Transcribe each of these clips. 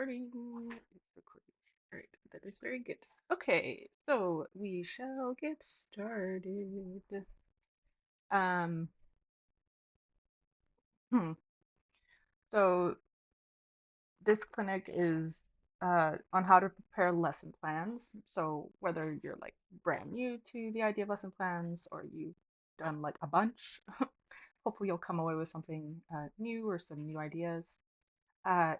Recording. It's recording. All right, that is very good. Okay, so we shall get started. Um, hmm. So this clinic is on how to prepare lesson plans. So whether you're like brand new to the idea of lesson plans or you've done like a bunch, hopefully you'll come away with something new or some new ideas.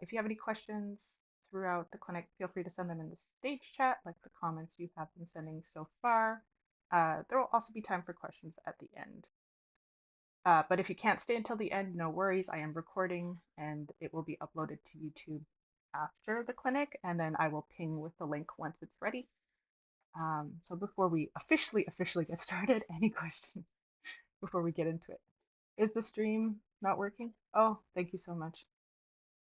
If you have any questions throughout the clinic, feel free to send them in the stage chat, like the comments you have been sending so far. There will also be time for questions at the end. But if you can't stay until the end, no worries. I am recording and it will be uploaded to YouTube after the clinic, and then I will ping with the link once it's ready. So before we officially get started, any questions before we get into it? Is the stream not working? Oh, thank you so much.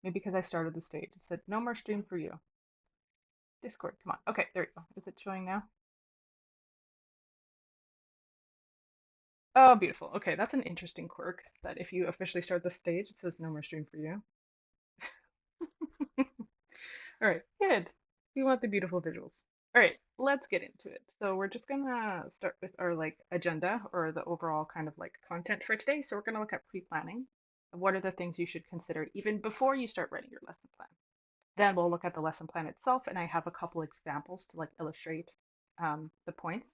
Maybe because I started the stage. It said no more stream for you. Discord, come on. Okay, there you go. Is it showing now? Oh, beautiful. Okay, that's an interesting quirk that if you officially start the stage, it says no more stream for you. All right, good. We want the beautiful visuals. All right, let's get into it. So we're just gonna start with our like agenda or the overall kind of like content for today. So we're gonna look at pre-planning. What are the things you should consider even before you start writing your lesson plan? Then we'll look at the lesson plan itself, and I have a couple examples to like illustrate the points.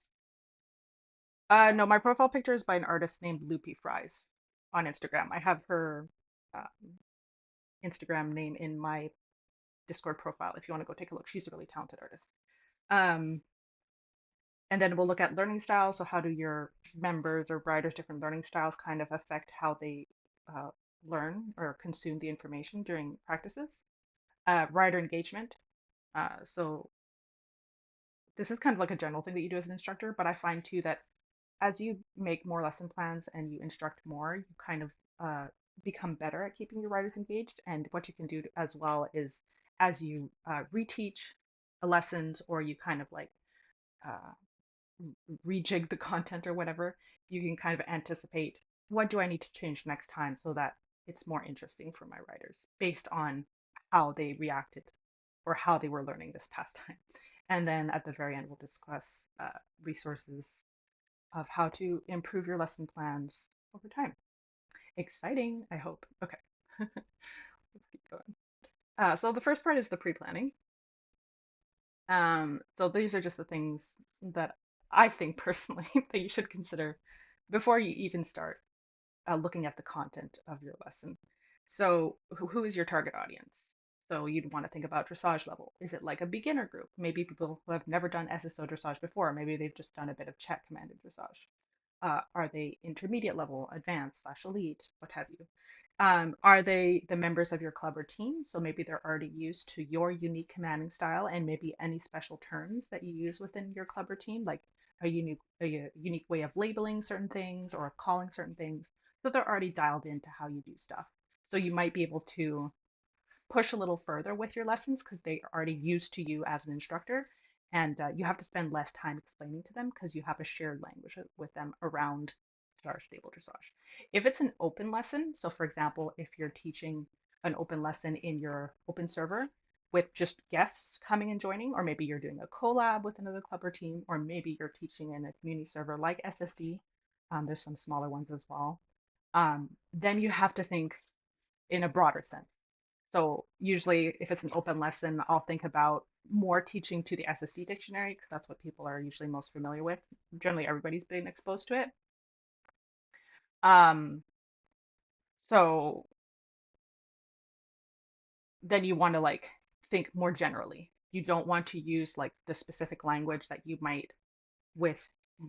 No, my profile picture is by an artist named Loopy Fries on Instagram. I have her um, Instagram name in my Discord profile if you want to go take a look. She's a really talented artist. Um, and then we'll look at learning styles. So how do your members or writers' different learning styles kind of affect how they uh, learn or consume the information during practices? Writer engagement. So this is kind of like a general thing that you do as an instructor, but I find too that as you make more lesson plans and you instruct more, you kind of uh, become better at keeping your writers engaged. And what you can do as well is as you reteach lessons or you kind of like uh, rejig the content or whatever, you can kind of anticipate what do I need to change next time so that it's more interesting for my writers based on how they reacted or how they were learning this past time. And then at the very end, we'll discuss resources of how to improve your lesson plans over time. Exciting, I hope. Okay, let's keep going. So the first part is the pre-planning. So these are just the things that I think personally that you should consider before you even start looking at the content of your lesson. So who is your target audience? So you'd want to think about dressage level. Is it like a beginner group? Maybe people who have never done SSO dressage before. Maybe they've just done a bit of check commanded dressage. Are they intermediate level, advanced slash elite, what have you? Are they the members of your club or team? So maybe they're already used to your unique commanding style and maybe any special terms that you use within your club or team, like a unique way of labeling certain things or calling certain things. So they're already dialed into how you do stuff. So you might be able to push a little further with your lessons because they are already used to you as an instructor. And you have to spend less time explaining to them because you have a shared language with them around star stable dressage. If it's an open lesson, so for example, if you're teaching an open lesson in your open server with just guests coming and joining, or maybe you're doing a collab with another club or team, or maybe you're teaching in a community server like SSD, there's some smaller ones as well. Then you have to think in a broader sense. So usually if it's an open lesson, I'll think about more teaching to the SSD dictionary because that's what people are usually most familiar with. Generally, everybody's been exposed to it. Um, so then you want to like think more generally. You don't want to use like the specific language that you might with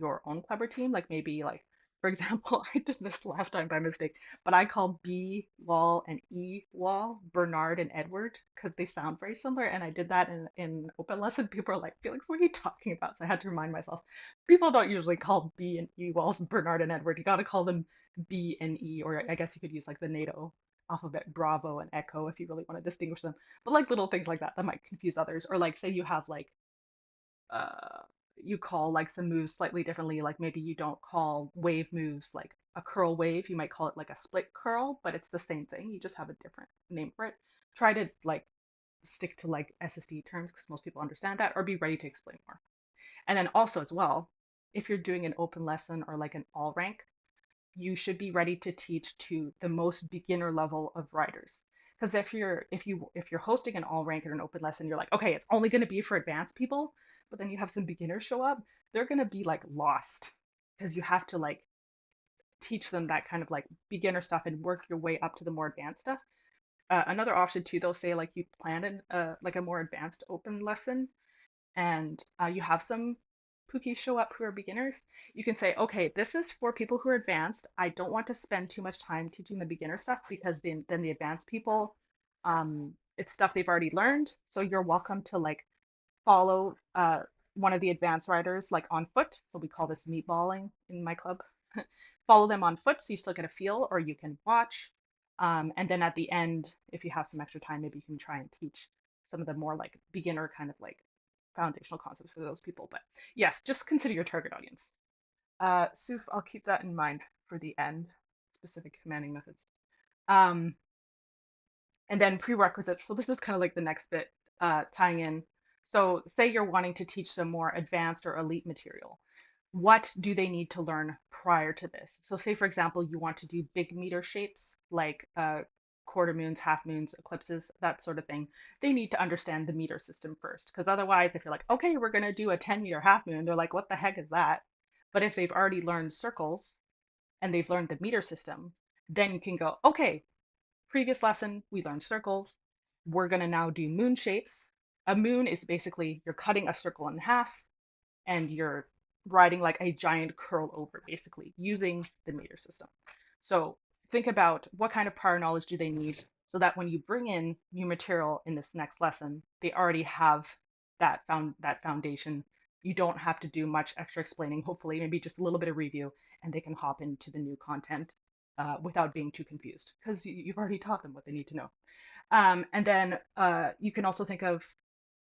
your own clever team. Like maybe like for example, I did this last time by mistake, but I called B wall and E wall Bernard and Edward because they sound very similar. And I did that in open lesson. People are like, Felix, what are you talking about? So I had to remind myself. People don't usually call B and E walls Bernard and Edward. You got to call them B and E, or I guess you could use like the NATO alphabet Bravo and Echo if you really want to distinguish them. But like little things like that that might confuse others. Or like say you have like uh, you call like some moves slightly differently. Like maybe you don't call wave moves like a curl wave. You might call it like a split curl, but it's the same thing. You just have a different name for it. Try to like stick to like SSD terms because most people understand that, or be ready to explain more. And then also as well, if you're doing an open lesson or like an all rank, you should be ready to teach to the most beginner level of writers. Because if you're hosting an all rank or an open lesson, you're like, okay, it's only going to be for advanced people, but then you have some beginners show up, they're going to be like lost because you have to like teach them that kind of like beginner stuff and work your way up to the more advanced stuff. Another option too, they'll say like you plan like a more advanced open lesson and you have some Pookies show up who are beginners, you can say, okay, this is for people who are advanced. I don't want to spend too much time teaching the beginner stuff because then the advanced people, it's stuff they've already learned. So you're welcome to like follow one of the advanced riders like on foot. So we call this meatballing in my club. Follow them on foot so you still get a feel, or you can watch. And then at the end, if you have some extra time, maybe you can try and teach some of the more like beginner kind of like foundational concepts for those people. But yes, just consider your target audience. Suf, I'll keep that in mind for the end, specific commanding methods. Um, and then prerequisites. So this is kind of like the next bit, tying in. So say you're wanting to teach them more advanced or elite material. What do they need to learn prior to this? So say, for example, you want to do big meter shapes like quarter moons, half moons, eclipses, that sort of thing. They need to understand the meter system first. Because otherwise, if you're like, okay, we're going to do a 10-meter half moon, they're like, what the heck is that? But if they've already learned circles and they've learned the meter system, then you can go, okay, previous lesson, we learned circles. We're going to now do moon shapes. A moon is basically you're cutting a circle in half and you're riding like a giant curl over, basically, using the meter system. So think about what kind of prior knowledge do they need so that when you bring in new material in this next lesson, they already have that foundation. You don't have to do much extra explaining, hopefully, maybe just a little bit of review, and they can hop into the new content without being too confused because you've already taught them what they need to know. And then you can also think of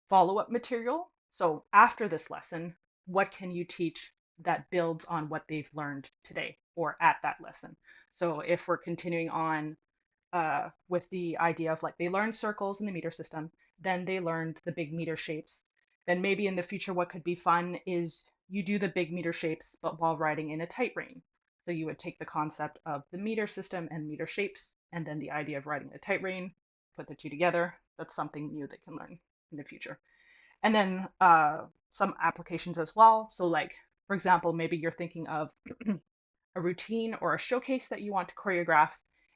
follow-up material. So after this lesson, what can you teach that builds on what they've learned today or at that lesson? So if we're continuing on with the idea of like they learned circles in the meter system, then they learned the big meter shapes. Then maybe in the future, what could be fun is you do the big meter shapes, but while riding in a tight rein. So you would take the concept of the meter system and meter shapes, and then the idea of riding in a tight rein, put the two together. That's something new they can learn in the future. And then some applications as well. So like, for example, maybe you're thinking of a routine or a showcase that you want to choreograph,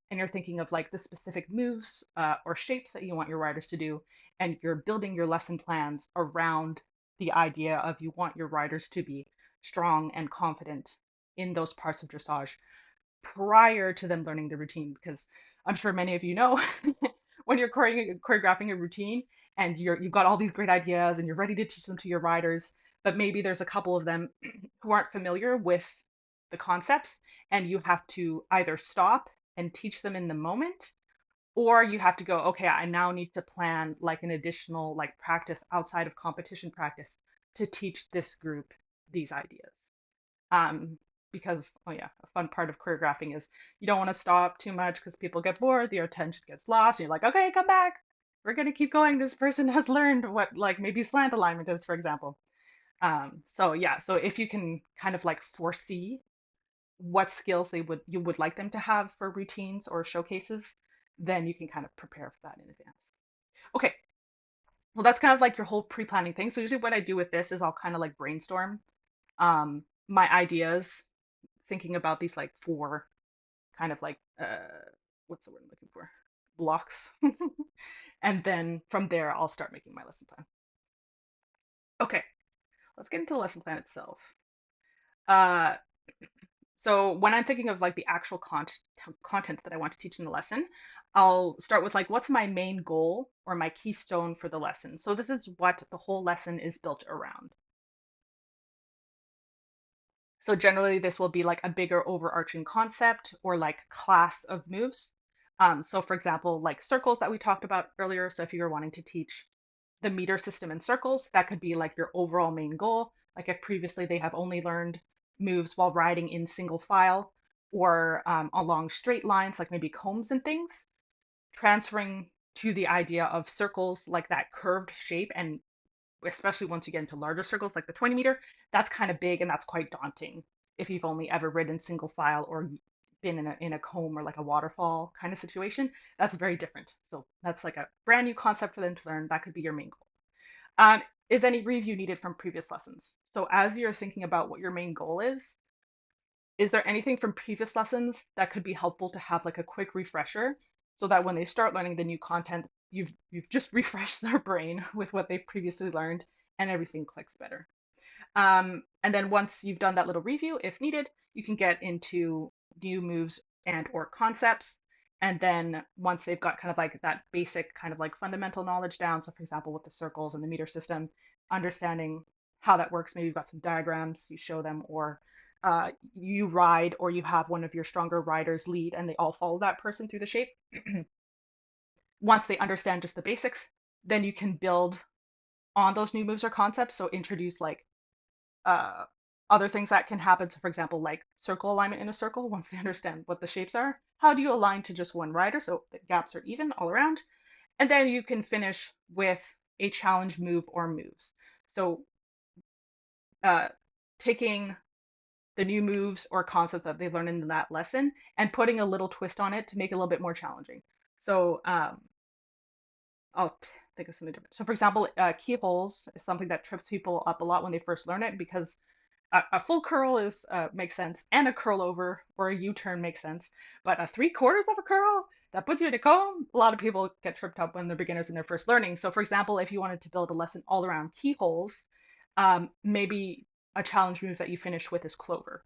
and you're thinking of like the specific moves or shapes that you want your riders to do, and you're building your lesson plans around the idea of you want your riders to be strong and confident in those parts of dressage prior to them learning the routine. Because I'm sure many of you know when you're choreographing a routine and you've got all these great ideas and you're ready to teach them to your riders, but maybe there's a couple of them who aren't familiar with the concepts, and you have to either stop and teach them in the moment, or you have to go, okay, I now need to plan like an additional like practice outside of competition practice to teach this group these ideas. Um, because, oh yeah, a fun part of choreographing is you don't want to stop too much because people get bored, their attention gets lost, and you're like, okay, come back. We're gonna keep going. This person has learned what like maybe slant alignment is, for example. So yeah, so if you can kind of like foresee what skills you would like them to have for routines or showcases, then you can kind of prepare for that in advance. Okay, well that's kind of like your whole pre-planning thing. So usually what I do with this is I'll kind of like brainstorm my ideas, thinking about these like four kind of like what's the word I'm looking for? Blocks. And then from there I'll start making my lesson plan. Okay, let's get into the lesson plan itself. Uh, So when I'm thinking of like the actual content that I want to teach in the lesson, I'll start with like, what's my main goal or my keystone for the lesson? So this is what the whole lesson is built around. So generally this will be like a bigger overarching concept or like class of moves. So for example, like circles that we talked about earlier. So if you were wanting to teach the meter system in circles, that could be like your overall main goal. Like if previously they have only learned moves while riding in single file or along straight lines, like maybe combs and things, transferring to the idea of circles like that curved shape, and especially once you get into larger circles like the 20 meter, that's kind of big and that's quite daunting if you've only ever ridden single file or been in a comb or like a waterfall kind of situation. That's very different. So that's like a brand new concept for them to learn. That could be your main goal. Is any review needed from previous lessons? So as you're thinking about what your main goal is there anything from previous lessons that could be helpful to have like a quick refresher so that when they start learning the new content, you've just refreshed their brain with what they've previously learned and everything clicks better. And then once you've done that little review, if needed, you can get into new moves and or concepts. And then once they've got kind of like that basic kind of like fundamental knowledge down, so for example, with the circles and the meter system, understanding how that works, maybe you've got some diagrams you show them, or you ride or you have one of your stronger riders lead and they all follow that person through the shape. Once they understand just the basics, then you can build on those new moves or concepts. So introduce like uh, other things that can happen. So, for example, like circle alignment in a circle, once they understand what the shapes are, how do you align to just one rider so the gaps are even all around? And then you can finish with a challenge move or moves. So, uh, taking the new moves or concepts that they learned in that lesson and putting a little twist on it to make it a little bit more challenging. So, I'll think of something different. So, for example, keyholes is something that trips people up a lot when they first learn it because a full curl is makes sense, and a curl over or a U-turn makes sense. But a three-quarters of a curl that puts you in a comb, a lot of people get tripped up when they're beginners and they're first learning. So, for example, if you wanted to build a lesson all around keyholes, maybe a challenge move that you finish with is clover,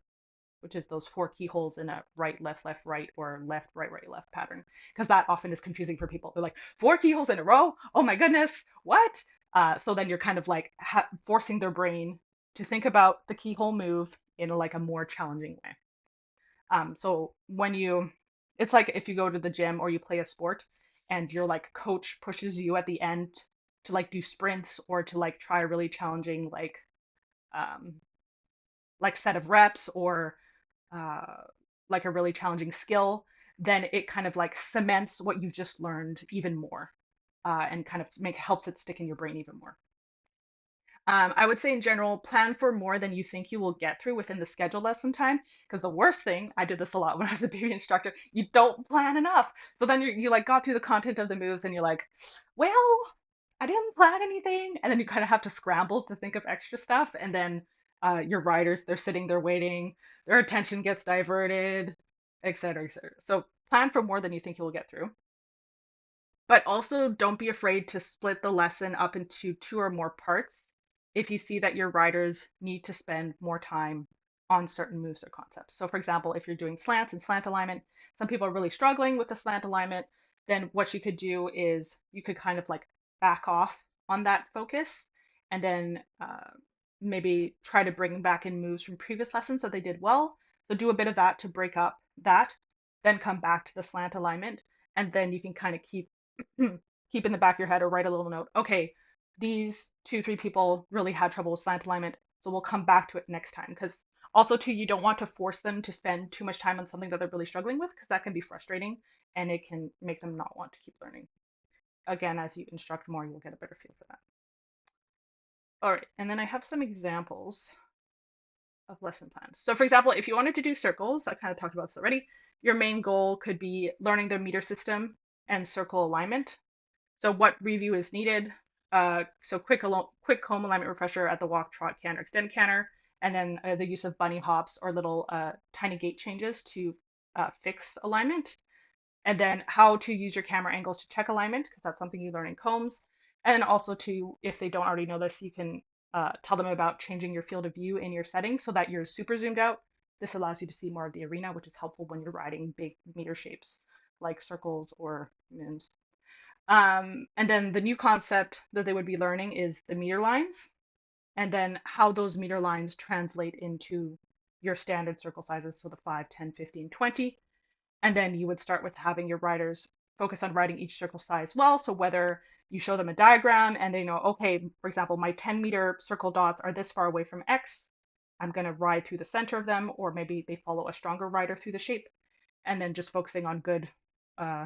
which is those four keyholes in a right, left, right, or left, right, left pattern. Because that often is confusing for people. They're like, four keyholes in a row? Oh my goodness, what? So then you're kind of like forcing their brain to think about the keyhole move in like a more challenging way. So when it's like if you go to the gym or you play a sport and your like coach pushes you at the end to like do sprints or to like try a really challenging um, like set of reps or uh, like a really challenging skill, then it kind of like cements what you've just learned even more, and kind of helps it stick in your brain even more. I would say in general, plan for more than you think you will get through within the scheduled lesson time. Because the worst thing, I did this a lot when I was a baby instructor, you don't plan enough. So then you like got through the content of the moves and you're like, well, I didn't plan anything. And then you kind of have to scramble to think of extra stuff. And then your riders, they're sitting there waiting, their attention gets diverted, et cetera, et cetera. So plan for more than you think you'll get through. But also don't be afraid to split the lesson up into two or more parts if you see that your riders need to spend more time on certain moves or concepts. So for example, if you're doing slants and slant alignment, some people are really struggling with the slant alignment, then what you could do is you could kind of like back off on that focus and then maybe try to bring back in moves from previous lessons that they did well. So do a bit of that to break up that, then come back to the slant alignment, and then you can kind of keep in the back of your head or write a little note. Okay, these two, three people really had trouble with slant alignment, so we'll come back to it next time. Because also too, you don't want to force them to spend too much time on something that they're really struggling with, because that can be frustrating and it can make them not want to keep learning. Again, as you instruct more, you'll get a better feel for that. All right, and then I have some examples of lesson plans. So for example, if you wanted to do circles, I kind of talked about this already, your main goal could be learning the meter system and circle alignment. So what review is needed? So quick comb alignment refresher at the walk, trot, canter, extend canter, and then the use of bunny hops or little tiny gait changes to fix alignment. And then how to use your camera angles to check alignment, because that's something you learn in combs. And also to, if they don't already know this, you can tell them about changing your field of view in your settings so that you're super zoomed out. This allows you to see more of the arena, which is helpful when you're riding big meter shapes like circles or moons. And then the new concept that they would be learning is the meter lines, and then how those meter lines translate into your standard circle sizes, so the 5, 10, 15, 20. And then you would start with having your riders focus on writing each circle size well. So whether you show them a diagram and they know, okay, for example, my 10-meter circle dots are this far away from X, I'm going to ride through the center of them, or maybe they follow a stronger rider through the shape, and then just focusing on good uh,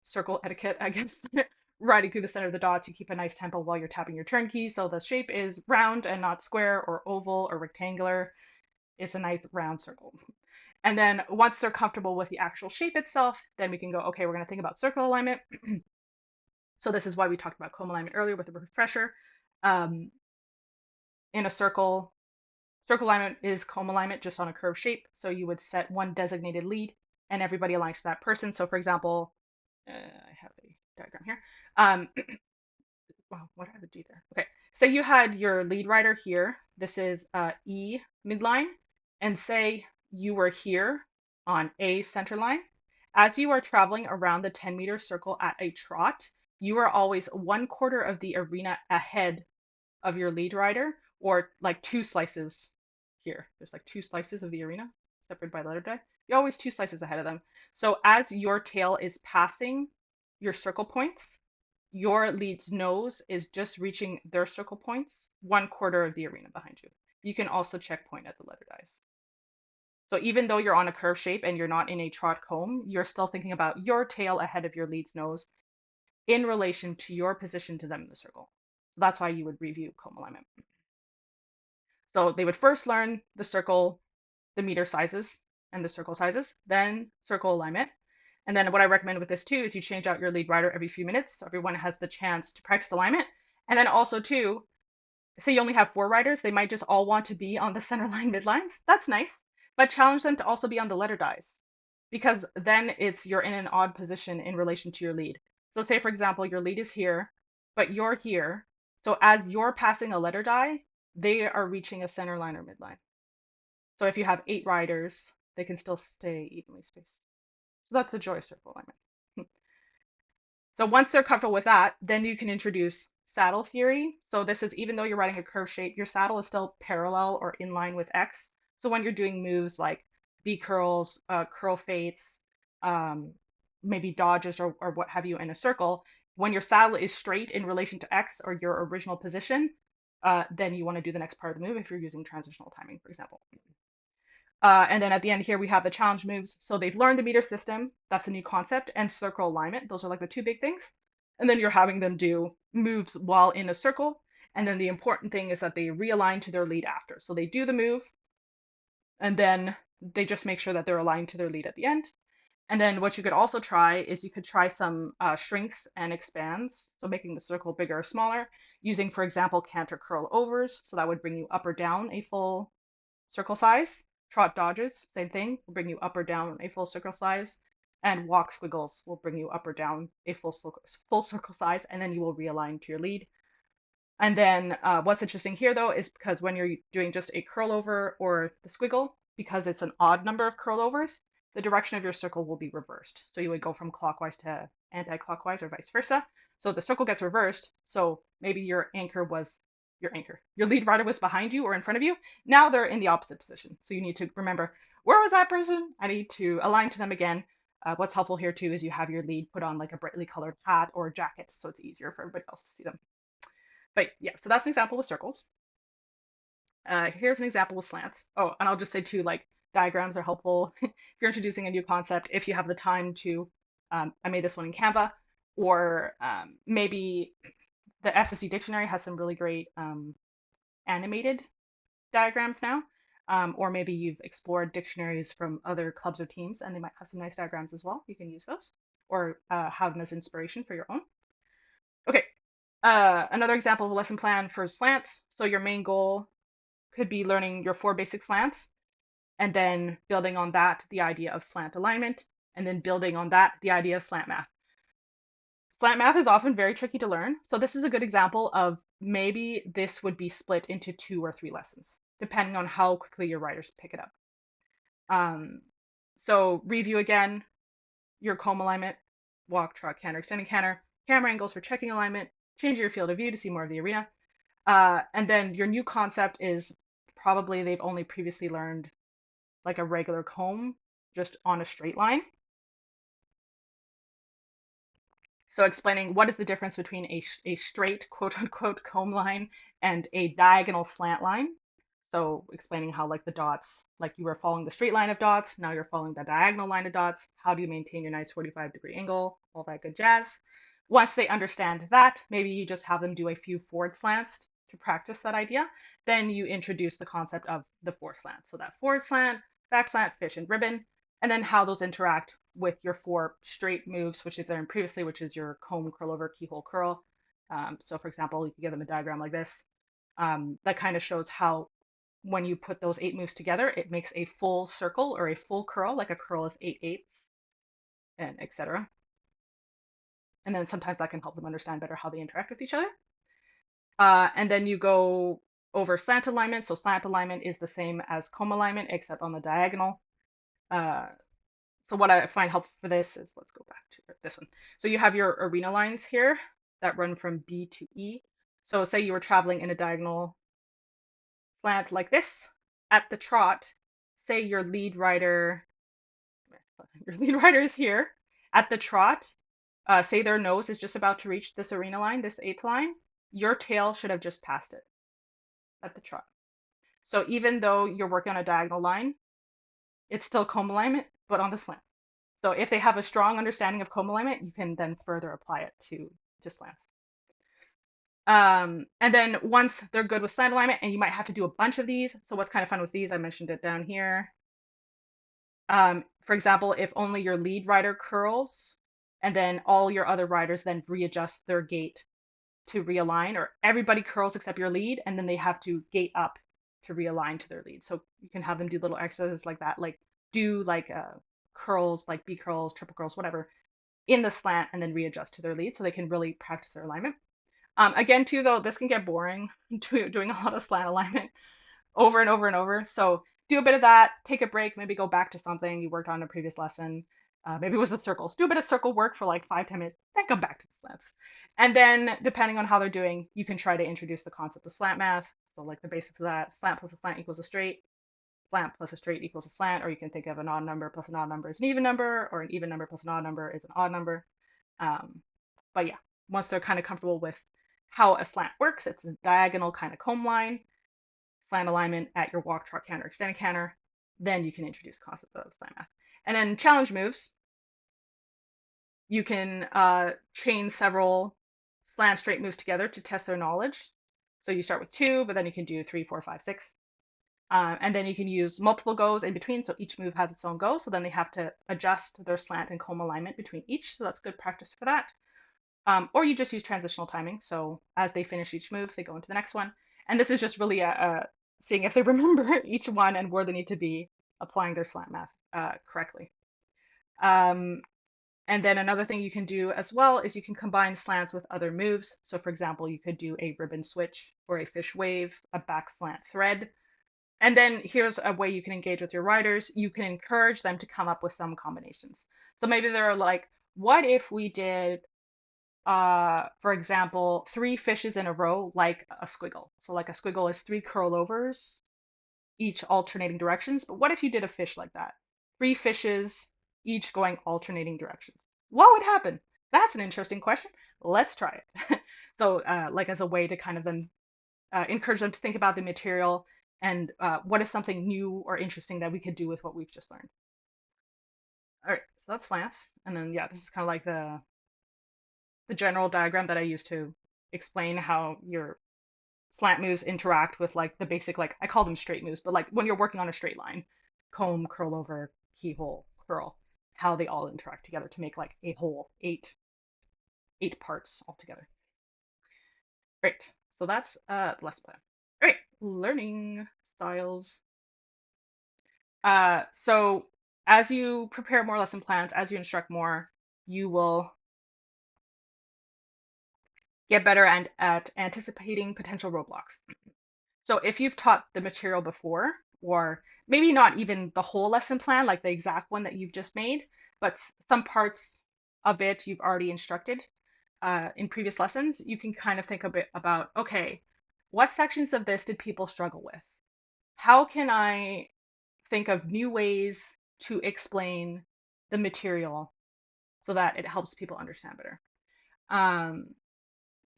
circle etiquette, I guess. Riding through the center of the dots, you keep a nice tempo while you're tapping your turn key. So the shape is round and not square or oval or rectangular. It's a nice round circle. And then once they're comfortable with the actual shape itself, then we can go, okay, we're going to think about circle alignment. So this is why we talked about comb alignment earlier with the refresher. Um, in a circle, circle alignment is comb alignment just on a curved shape. So you would set one designated lead and everybody aligns to that person. So for example, I have a diagram here. Wow, what did I do there? Okay, say you had your lead rider here. This is E midline, and say you were here on A center line. As you are traveling around the 10-meter circle at a trot, you are always 1/4 of the arena ahead of your lead rider, or like two slices here. There's like two slices of the arena separated by letter die. You're always two slices ahead of them. So as your tail is passing your circle points, your lead's nose is just reaching their circle points 1/4 of the arena behind you. You can also checkpoint at the letter dice. So even though you're on a curve shape and you're not in a trot comb, you're still thinking about your tail ahead of your lead's nose in relation to your position to them in the circle. So that's why you would review comb alignment. So they would first learn the circle, the meter sizes and the circle sizes, then circle alignment. And then what I recommend with this too is you change out your lead rider every few minutes so everyone has the chance to practice alignment. And then also too, say you only have 4 riders, they might just all want to be on the center line midlines. That's nice, but challenge them to also be on the letter dies because then it's you're in an odd position in relation to your lead. So say for example, your lead is here, but you're here. So as you're passing a letter die, they are reaching a center line or midline. So if you have 8 riders, they can still stay evenly spaced. So that's the joy of circle alignment. So once they're comfortable with that, then you can introduce saddle theory. So this is even though you're riding a curved shape, your saddle is still parallel or in line with X. So when you're doing moves like V curls, curl fates, um, maybe dodges or what have you in a circle, when your saddle is straight in relation to X or your original position, then you want to do the next part of the move if you're using transitional timing, for example. And then at the end here, we have the challenge moves. So they've learned the meter system. That's a new concept. And circle alignment. Those are like the two big things. And then you're having them do moves while in a circle. And then the important thing is that they realign to their lead after. So they do the move and then they just make sure that they're aligned to their lead at the end. And then what you could also try is you could try some shrinks and expands. So making the circle bigger or smaller using, for example, canter curl overs. So that would bring you up or down a full circle size. Trot dodges, same thing, will bring you up or down a full circle size. And walk squiggles will bring you up or down a full circle size, and then you will realign to your lead. And then what's interesting here though is because when you're doing just a curl over or the squiggle, because it's an odd number of curl overs, the direction of your circle will be reversed. So you would go from clockwise to anti-clockwise or vice versa. So the circle gets reversed. So maybe your anchor was your anchor. Your lead rider was behind you or in front of you. Now they're in the opposite position. So you need to remember, where was that person? I need to align to them again. What's helpful here too is you have your lead put on like a brightly colored hat or jacket so it's easier for everybody else to see them. But yeah, so that's an example with circles. Here's an example with slants. Oh, and I'll just say too, like diagrams are helpful if you're introducing a new concept, if you have the time to, I made this one in Canva, or maybe the SSD dictionary has some really great animated diagrams now. Or maybe you've explored dictionaries from other clubs or teams and they might have some nice diagrams as well. You can use those or have them as inspiration for your own. Okay, another example of a lesson plan for slants. So your main goal could be learning your 4 basic slants and then building on that, the idea of slant alignment, and then building on that, the idea of slant math. Slant math is often very tricky to learn. So this is a good example of maybe this would be split into 2 or 3 lessons, depending on how quickly your writers pick it up. So review again, your comb alignment, walk, trot, canter, extending canter, camera angles for checking alignment, change your field of view to see more of the arena. And then your new concept is probably they've only previously learned like a regular comb just on a straight line. So explaining what is the difference between a straight quote unquote comb line and a diagonal slant line. So explaining how like the dots, like you were following the straight line of dots, now you're following the diagonal line of dots. How do you maintain your nice 45-degree angle? All that good jazz. Once they understand that, maybe you just have them do a few forward slants to practice that idea. Then you introduce the concept of the forward slant. So that forward slant, back slant, fish and ribbon, and then how those interact with your four straight moves, which you've learned previously, which is your comb, curl over, keyhole, curl. So for example, you can give them a diagram like this. That kind of shows how when you put those 8 moves together, it makes a full circle or a full curl, like a curl is 8/8, and etc. And then sometimes that can help them understand better how they interact with each other. And then you go over slant alignment. So slant alignment is the same as comb alignment, except on the diagonal. Uh, so what I find helpful for this is, let's go back to this one. So you have your arena lines here that run from B to E. So say you were traveling in a diagonal slant like this at the trot. Say your lead rider is here at the trot. Say their nose is just about to reach this arena line, this eighth line. Your tail should have just passed it at the trot. So even though you're working on a diagonal line, it's still comb alignment, but on the slant. So if they have a strong understanding of comb alignment, you can then further apply it to slants. And then once they're good with slant alignment, and you might have to do a bunch of these. So what's kind of fun with these, I mentioned it down here. For example, if only your lead rider curls, and then all your other riders then readjust their gait to realign, or everybody curls except your lead, and then they have to gate up to realign to their lead. So you can have them do little exercises like that, like do like curls, like B curls, triple curls, whatever, in the slant, and then readjust to their lead, so they can really practice their alignment. Again, too, though, this can get boring doing a lot of slant alignment over and over and over. So do a bit of that, take a break, maybe go back to something you worked on in a previous lesson. Maybe it was the circles. Do a bit of circle work for like 5, 10 minutes, then come back to the slants. And then depending on how they're doing, you can try to introduce the concept of slant math. So like the basics of that, slant plus a slant equals a straight, slant plus a straight equals a slant, or you can think of an odd number plus an odd number is an even number, or an even number plus an odd number is an odd number. Um, but yeah, once they're kind of comfortable with how a slant works, it's a diagonal kind of comb line, slant alignment at your walk, trot, canter, extended canter, then you can introduce concepts of slant math. And then challenge moves, you can chain several slant straight moves together to test their knowledge. So you start with 2, but then you can do 3, 4, 5, 6. And then you can use multiple goes in between, so each move has its own go. So then they have to adjust their slant and comb alignment between each. So that's good practice for that. Or you just use transitional timing. So as they finish each move, they go into the next one. And this is just really seeing if they remember each one and where they need to be applying their slant math correctly. Um, and then another thing you can do as well is you can combine slants with other moves. So for example, you could do a ribbon switch or a fish wave, a back slant thread. And then here's a way you can engage with your riders. You can encourage them to come up with some combinations. So maybe they're like, what if we did for example, 3 fishes in a row like a squiggle. So like a squiggle is 3 curl overs, each alternating directions. But what if you did a fish like that? 3 fishes, each going alternating directions. What would happen? That's an interesting question. Let's try it. So like as a way to kind of then encourage them to think about the material and what is something new or interesting that we could do with what we've just learned. All right, so that's slants. And then yeah, this is kind of like the general diagram that I use to explain how your slant moves interact with like the basic, like I call them straight moves, but like when you're working on a straight line, comb, curl over, keyhole, curl, how they all interact together to make like a whole eight parts altogether. Great. So that's lesson plan. All right, learning styles. So as you prepare more lesson plans, as you instruct more, you will get better at anticipating potential roadblocks. So if you've taught the material before, or maybe not even the whole lesson plan, like the exact one that you've just made, but some parts of it you've already instructed in previous lessons, you can kind of think a bit about, okay, what sections of this did people struggle with? How can I think of new ways to explain the material so that it helps people understand better? Um,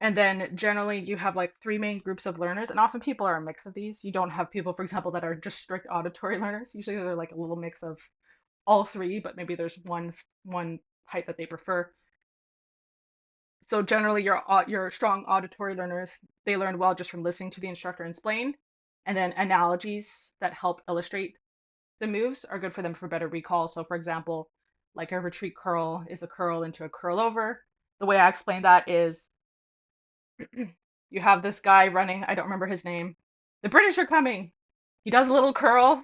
And then generally you have like three main groups of learners, and often people are a mix of these. You don't have people, for example, that are just strict auditory learners. Usually they're like a little mix of all three, but maybe there's one type that they prefer. So generally your strong auditory learners, they learn well just from listening to the instructor explain, and then analogies that help illustrate the moves are good for them for better recall. So for example, like a retreat curl is a curl into a curl over. The way I explain that is you have this guy running, I don't remember his name. The British are coming. He does a little curl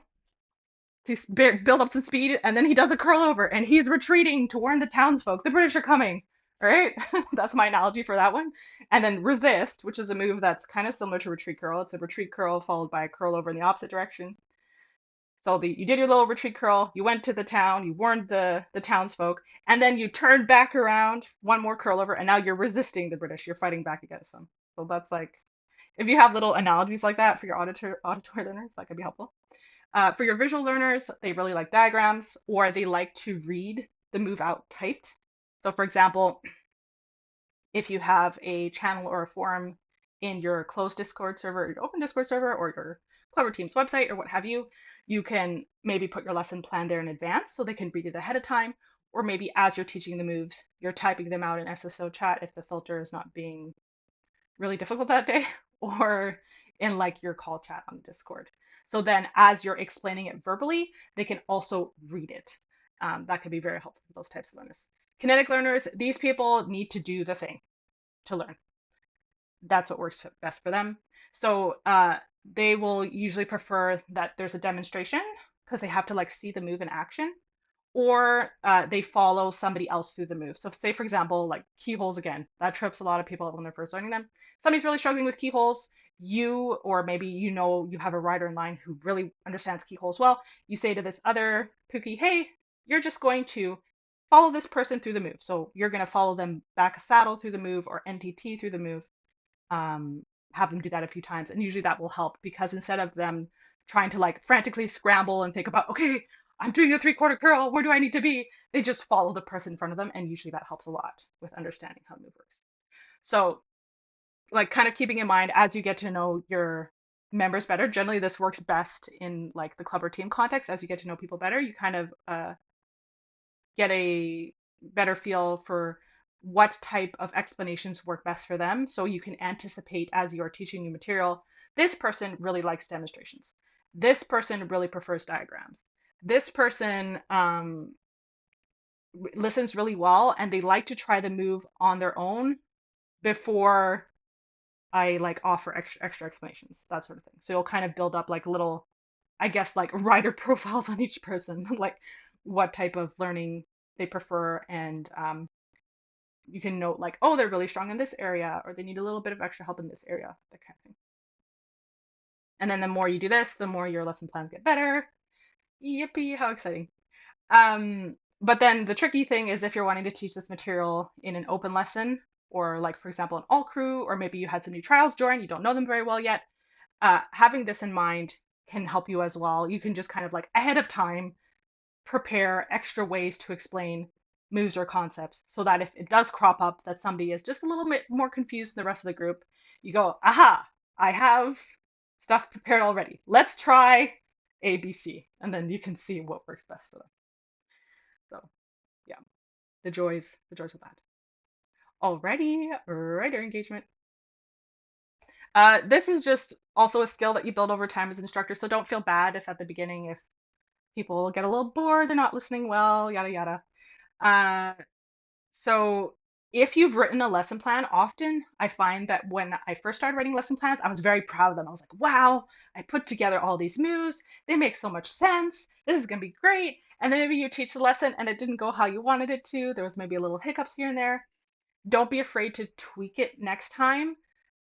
to build up some speed, and then he does a curl over, and he's retreating to warn the townsfolk. The British are coming. All right, that's my analogy for that one. And then resist, which is a move that's kind of similar to retreat curl. It's a retreat curl followed by a curl over in the opposite direction. So you did your little retreat curl, you went to the town, you warned the townsfolk, and then you turned back around, one more curl over, and now you're resisting the British. You're fighting back against them. So that's like if you have little analogies like that for your auditory learners, that could be helpful. For your visual learners, they really like diagrams or they like to read the move out typed. So for example, if you have a channel or a forum in your closed Discord server, or your open Discord server, or your Clever Teams website, or what have you, you can maybe put your lesson plan there in advance so they can read it ahead of time. Or maybe as you're teaching the moves, you're typing them out in SSO chat if the filter is not being really difficult that day, or in like your call chat on Discord. So then as you're explaining it verbally, they can also read it. That could be very helpful for those types of learners. Kinetic learners, these people need to do the thing to learn. That's what works best for them. So they will usually prefer that there's a demonstration because they have to like see the move in action, or they follow somebody else through the move. So say, for example, like keyholes again, that trips a lot of people up when they're first learning them. Somebody's really struggling with keyholes, you, or maybe you know you have a rider in line who really understands keyholes well, you say to this other Pookie, hey, you're just going to follow this person through the move. So you're going to follow them back a saddle through the move or NTT through the move. Have them do that a few times. And usually that will help because instead of them trying to like frantically scramble and think about, okay, I'm doing a three-quarter curl, where do I need to be? They just follow the person in front of them. And usually that helps a lot with understanding how the move works. So, like, kind of keeping in mind as you get to know your members better, generally this works best in like the club or team context. As you get to know people better, you kind of get a better feel for what type of explanations work best for them. So you can anticipate as you're teaching new material, this person really likes demonstrations. This person really prefers diagrams. This person listens really well and they like to try the move on their own before I like offer extra explanations, that sort of thing. So you'll kind of build up like little, I guess, like writer profiles on each person, like what type of learning they prefer, and you can note like, oh, they're really strong in this area, or they need a little bit of extra help in this area, that kind of thing. And then the more you do this, the more your lesson plans get better. Yippee, how exciting. But then the tricky thing is if you're wanting to teach this material in an open lesson, or like, for example, an all crew, or maybe you had some new trials join, you don't know them very well yet, having this in mind can help you as well. You can just kind of like ahead of time prepare extra ways to explain moves or concepts so that if it does crop up that somebody is just a little bit more confused than the rest of the group, you go, aha, I have stuff prepared already. Let's try ABC. And then you can see what works best for them. So yeah, the joys of that. Alrighty, writer engagement. This is just also a skill that you build over time as an instructor, so don't feel bad if at the beginning, if people get a little bored, they're not listening well, yada yada. Uh, so if you've written a lesson plan, often I find that when I first started writing lesson plans, I was very proud of them. I was like, wow, I put together all these moves. They make so much sense. This is going to be great. And then maybe you teach the lesson and it didn't go how you wanted it to. There was maybe a little hiccups here and there. Don't be afraid to tweak it next time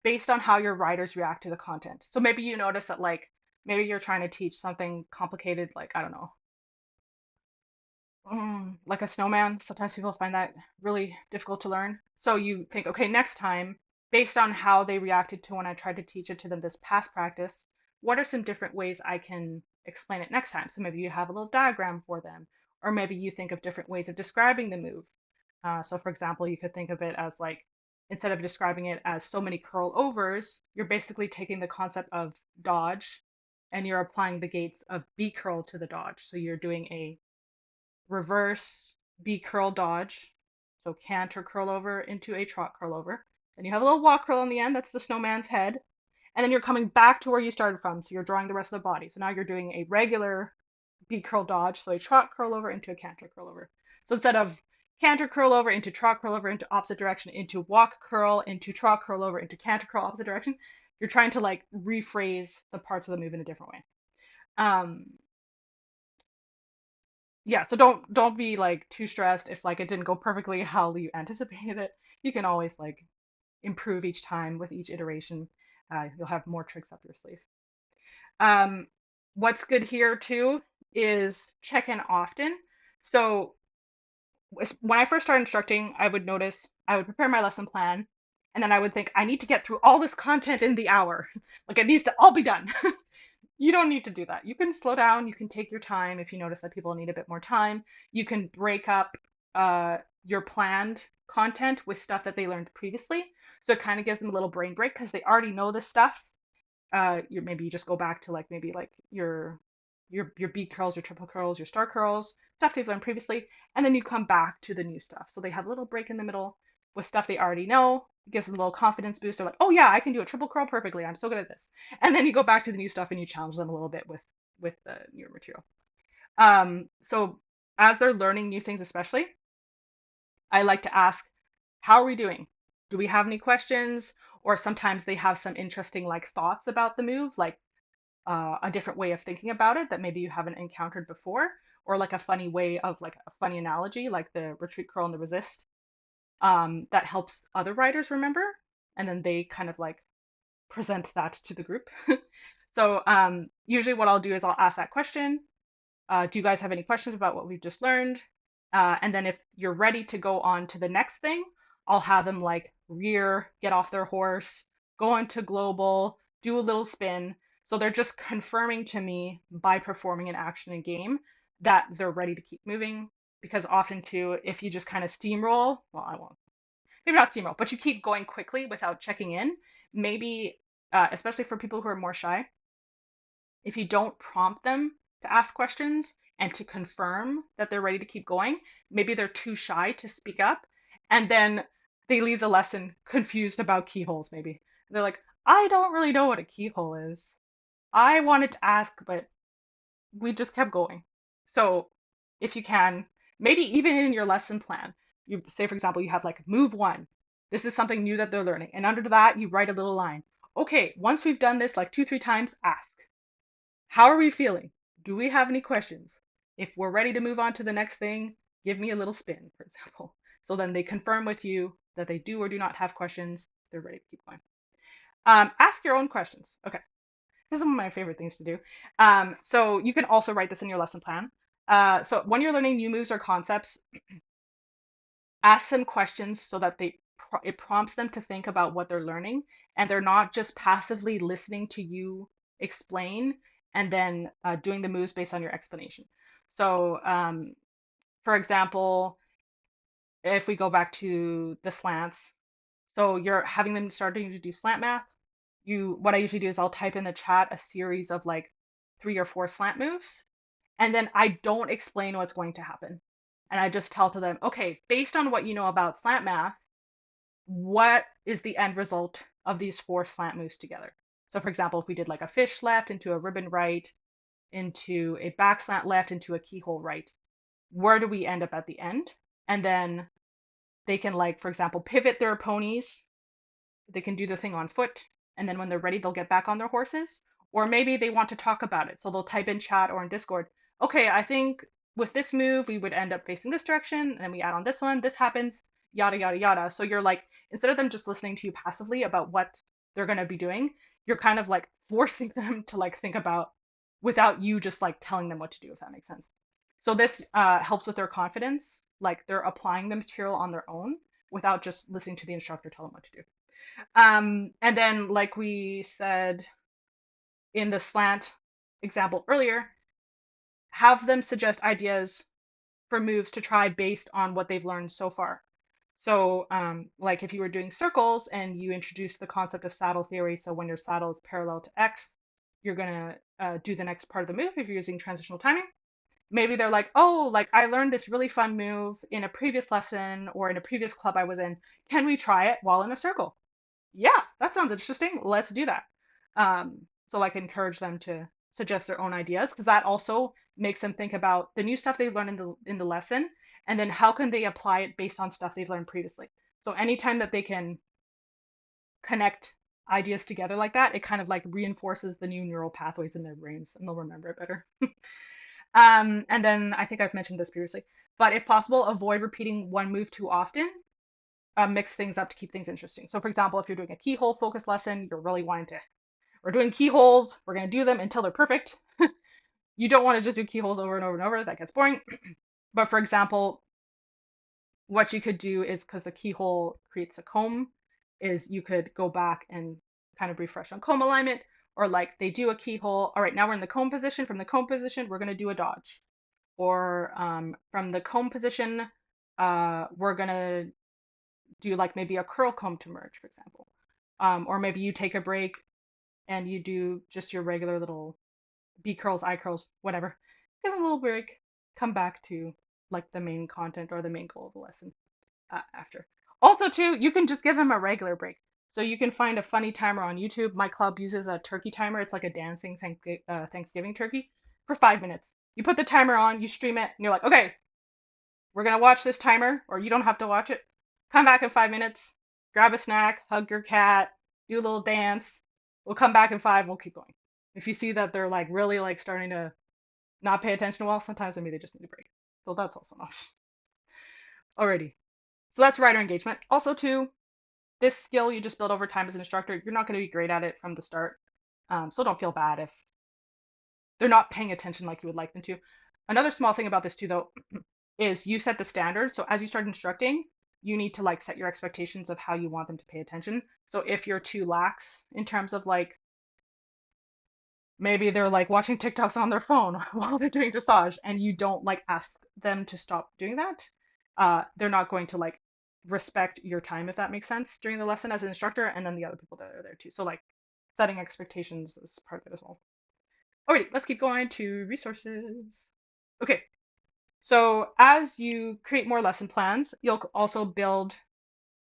based on how your writers react to the content. So maybe you notice that like maybe you're trying to teach something complicated, like I don't know, like a snowman. Sometimes people find that really difficult to learn. So you think, okay, next time, based on how they reacted to when I tried to teach it to them this past practice, what are some different ways I can explain it next time? So maybe you have a little diagram for them, or maybe you think of different ways of describing the move. So for example, you could think of it as like instead of describing it as so many curl overs, you're basically taking the concept of dodge and you're applying the gates of B curl to the dodge. So you're doing a reverse B curl dodge. So canter curl over into a trot curl over. Then you have a little walk curl on the end. That's the snowman's head. And then you're coming back to where you started from. So you're drawing the rest of the body. So now you're doing a regular B curl dodge. So a trot curl over into a canter curl over. So instead of canter curl over into trot curl over into opposite direction into walk curl into trot curl over into canter curl opposite direction, you're trying to like rephrase the parts of the move in a different way. Um, yeah, so don't be like too stressed if like it didn't go perfectly how you anticipated it. You can always like improve each time with each iteration. You'll have more tricks up your sleeve. Um, what's good here too is check in often. So when I first started instructing, I would notice I would prepare my lesson plan and then I would think I need to get through all this content in the hour. Like it needs to all be done. You don't need to do that. You can slow down, you can take your time if you notice that people need a bit more time. You can break up your planned content with stuff that they learned previously. So it kind of gives them a little brain break because they already know this stuff. Maybe you just go back to like maybe like your B curls, your triple curls, your star curls, stuff they've learned previously, and then you come back to the new stuff. So they have a little break in the middle with stuff they already know. It gives them a little confidence boost. They're like, oh yeah, I can do a triple curl perfectly. I'm so good at this. And then you go back to the new stuff and you challenge them a little bit with the newer material. So as they're learning new things, especially, I like to ask, how are we doing? Do we have any questions? Or sometimes they have some interesting like thoughts about the move, like a different way of thinking about it that maybe you haven't encountered before, or like a funny way of like a funny analogy, like the retreat curl and the resist, that helps other writers remember, and then they kind of like present that to the group. So usually what I'll do is I'll ask that question. Do you guys have any questions about what we've just learned? And then if you're ready to go on to the next thing, I'll have them like rear, get off their horse, go on to global, do a little spin. So they're just confirming to me by performing an action in game that they're ready to keep moving. Because often too, if you just kind of steamroll, well, I won't, maybe not steamroll, but you keep going quickly without checking in, maybe, especially for people who are more shy, if you don't prompt them to ask questions and to confirm that they're ready to keep going, maybe they're too shy to speak up. And then they leave the lesson confused about keyholes, maybe. They're like, I don't really know what a keyhole is. I wanted to ask, but we just kept going. So if you can, maybe even in your lesson plan, you say, for example, you have like move one. This is something new that they're learning. And under that, you write a little line. Okay, once we've done this like two, three times, ask. How are we feeling? Do we have any questions? If we're ready to move on to the next thing, give me a little spin, for example. So then they confirm with you that they do or do not have questions. They're ready to keep going. Ask your own questions. Okay, this is one of my favorite things to do. So you can also write this in your lesson plan. So when you're learning new moves or concepts, ask some questions so that it prompts them to think about what they're learning and they're not just passively listening to you explain and then doing the moves based on your explanation. So, for example, if we go back to the slants, so you're having them starting to do slant math. What I usually do is I'll type in the chat a series of like 3 or 4 slant moves, and then I don't explain what's going to happen. And I just tell to them, okay, based on what you know about slant math, what is the end result of these 4 slant moves together? So for example, if we did like a fish left into a ribbon right, into a back slant left, into a keyhole right, where do we end up at the end? And then they can like, for example, pivot their ponies. They can do the thing on foot. And then when they're ready, they'll get back on their horses. Or maybe they want to talk about it. So they'll type in chat or in Discord, okay, I think with this move, we would end up facing this direction. And then we add on this one, this happens, yada, yada, yada. So you're like, instead of them just listening to you passively about what they're going to be doing, you're kind of like forcing them to like think about without you just like telling them what to do, if that makes sense. So this helps with their confidence, like they're applying the material on their own without just listening to the instructor tell them what to do. And then, like we said in the slant example earlier, have them suggest ideas for moves to try based on what they've learned so far. So, like if you were doing circles and you introduce the concept of saddle theory, so when your saddle is parallel to X, you're gonna do the next part of the move if you're using transitional timing. Maybe they're like, oh, like I learned this really fun move in a previous lesson or in a previous club I was in. Can we try it while in a circle? Yeah, that sounds interesting. Let's do that. So like encourage them to suggest their own ideas because that also makes them think about the new stuff they've learned in the lesson and then how can they apply it based on stuff they've learned previously. So anytime that they can connect ideas together like that, it kind of like reinforces the new neural pathways in their brains and they'll remember it better. And then I think I've mentioned this previously, but if possible, avoid repeating one move too often. Mix things up to keep things interesting. So, for example, if you're doing a keyhole focus lesson, you're really wanting to, we're doing keyholes, we're going to do them until they're perfect. You don't want to just do keyholes over and over and over, that gets boring. But for example, what you could do is because the keyhole creates a comb, is you could go back and kind of refresh on comb alignment, or like they do a keyhole. All right, now we're in the comb position. From the comb position, we're going to do a dodge. Or from the comb position, we're going to do like maybe a curl comb to merge, for example. Or maybe you take a break and you do just your regular little B curls, I curls, whatever. Give them a little break, come back to like the main content or the main goal of the lesson after. Also, too, you can just give them a regular break. So you can find a funny timer on YouTube. My club uses a turkey timer. It's like a dancing Thanksgiving turkey for 5 minutes. You put the timer on, you stream it, and you're like, okay, we're gonna watch this timer, or you don't have to watch it. Come back in 5 minutes, grab a snack, hug your cat, do a little dance. We'll come back in five, we'll keep going. If you see that they're like really like starting to not pay attention well, sometimes maybe they just need a break. So that's also an option. Alrighty. So that's writer engagement. Also too, this skill you just build over time as an instructor, you're not going to be great at it from the start. So don't feel bad if they're not paying attention like you would like them to. Another small thing about this too, though, is you set the standard. So as you start instructing, you need to like set your expectations of how you want them to pay attention. So if you're too lax in terms of like maybe they're like watching TikToks on their phone while they're doing dressage and you don't like ask them to stop doing that, they're not going to like respect your time if that makes sense during the lesson as an instructor and then the other people that are there too. So like setting expectations is part of it as well. Alrighty, let's keep going to resources. Okay, so as you create more lesson plans, you'll also build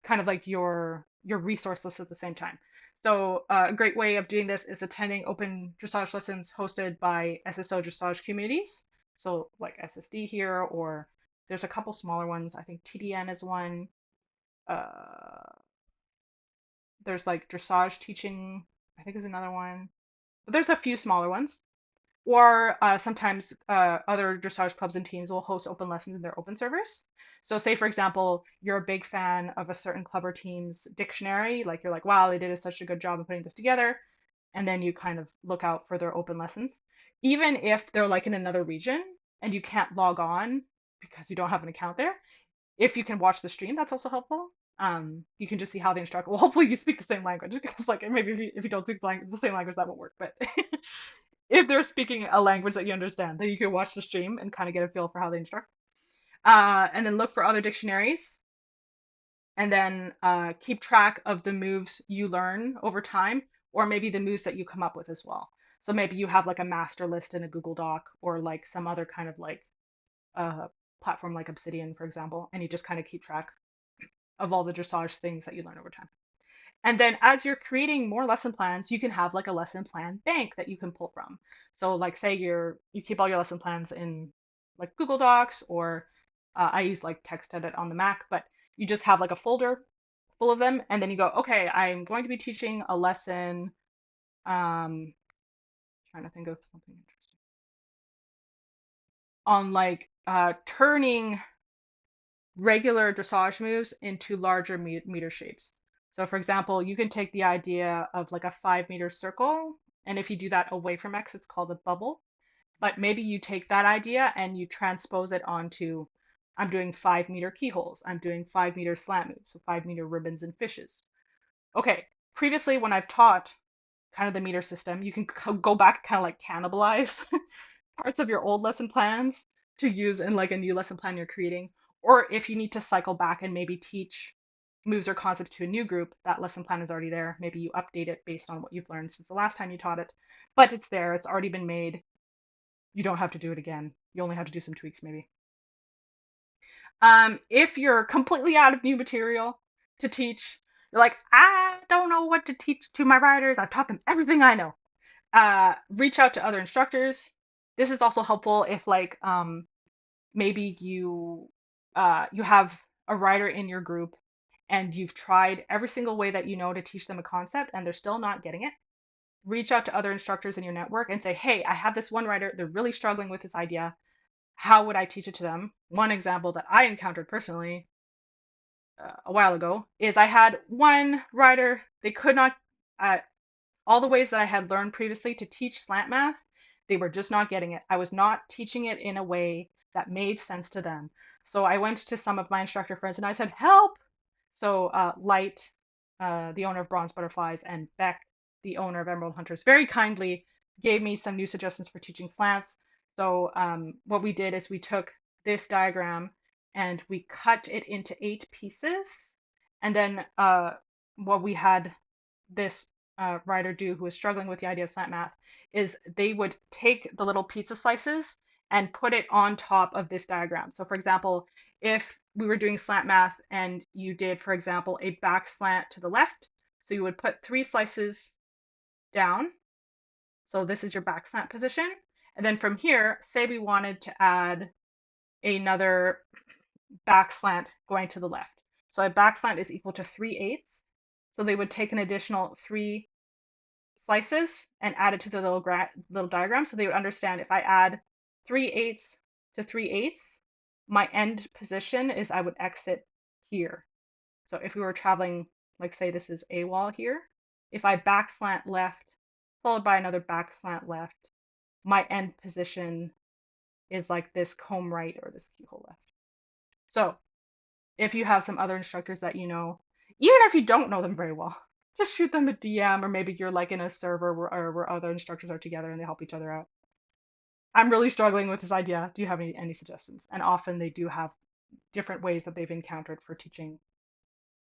kind of like your resource list at the same time. So a great way of doing this is attending open dressage lessons hosted by SSO dressage communities. So like SSD here, or there's a couple smaller ones. I think TDN is one. Uh, there's like dressage teaching, I think is another one. But there's a few smaller ones. Or sometimes other dressage clubs and teams will host open lessons in their open servers. So say, for example, you're a big fan of a certain club or team's dictionary, like you're like, wow, they did such a good job of putting this together. And then you kind of look out for their open lessons. Even if they're like in another region and you can't log on because you don't have an account there, if you can watch the stream, that's also helpful. You can just see how they instruct. Well, hopefully you speak the same language because like maybe if you don't speak the same language, that won't work. But if they're speaking a language that you understand, then you can watch the stream and kind of get a feel for how they instruct. And then look for other dictionaries, and then keep track of the moves you learn over time, or maybe the moves that you come up with as well. So maybe you have like a master list in a Google Doc, or like some other kind of like platform like Obsidian, for example, and you just kind of keep track of all the dressage things that you learn over time. And then as you're creating more lesson plans, you can have like a lesson plan bank that you can pull from. So like say you keep all your lesson plans in like Google Docs, or I use like TextEdit on the Mac, but you just have like a folder full of them and then you go, okay, I'm going to be teaching a lesson, trying to think of something interesting, on like turning regular dressage moves into larger meter shapes. So for example, you can take the idea of like a 5 meter circle, and if you do that away from X, it's called a bubble. But maybe you take that idea and you transpose it onto, I'm doing 5 meter keyholes, I'm doing 5 meter slant moves, so 5 meter ribbons and fishes. Okay, previously when I've taught kind of the meter system, you can go back and kind of like cannibalize parts of your old lesson plans to use in like a new lesson plan you're creating. Or if you need to cycle back and maybe teach moves or concepts to a new group, that lesson plan is already there. Maybe you update it based on what you've learned since the last time you taught it, but it's there, it's already been made. You don't have to do it again. You only have to do some tweaks maybe. If you're completely out of new material to teach, you're like, I don't know what to teach to my writers. I've taught them everything I know. Reach out to other instructors. This is also helpful if like maybe you have a writer in your group and you've tried every single way that you know to teach them a concept and they're still not getting it. Reach out to other instructors in your network and say, hey, I have this one writer, they're really struggling with this idea. How would I teach it to them? One example that I encountered personally a while ago is I had one writer, they could not, uh, all the ways that I had learned previously to teach slant math, they were just not getting it. I was not teaching it in a way that made sense to them. So I went to some of my instructor friends and I said, help. So Light, the owner of Bronze Butterflies, and Beck, the owner of Emerald Hunters, very kindly gave me some new suggestions for teaching slants. So what we did is we took this diagram and we cut it into 8 pieces. And then what we had this writer do who was struggling with the idea of slant math is they would take the little pizza slices and put it on top of this diagram. So for example, if we were doing slant math and you did, for example, a back slant to the left, so you would put 3 slices down. So this is your back slant position. And then from here, say we wanted to add another back slant going to the left. So a back slant is equal to 3/8. So they would take an additional 3 slices and add it to the little diagram. So they would understand if I add 3/8 to 3/8, my end position is I would exit here. So if we were traveling, like say this is a wall here, if I back slant left, followed by another back slant left, my end position is like this comb right or this keyhole left. So if you have some other instructors that you know, even if you don't know them very well, just shoot them a DM, or maybe you're like in a server where other instructors are together and they help each other out. I'm really struggling with this idea. Do you have any suggestions? And often they do have different ways that they've encountered for teaching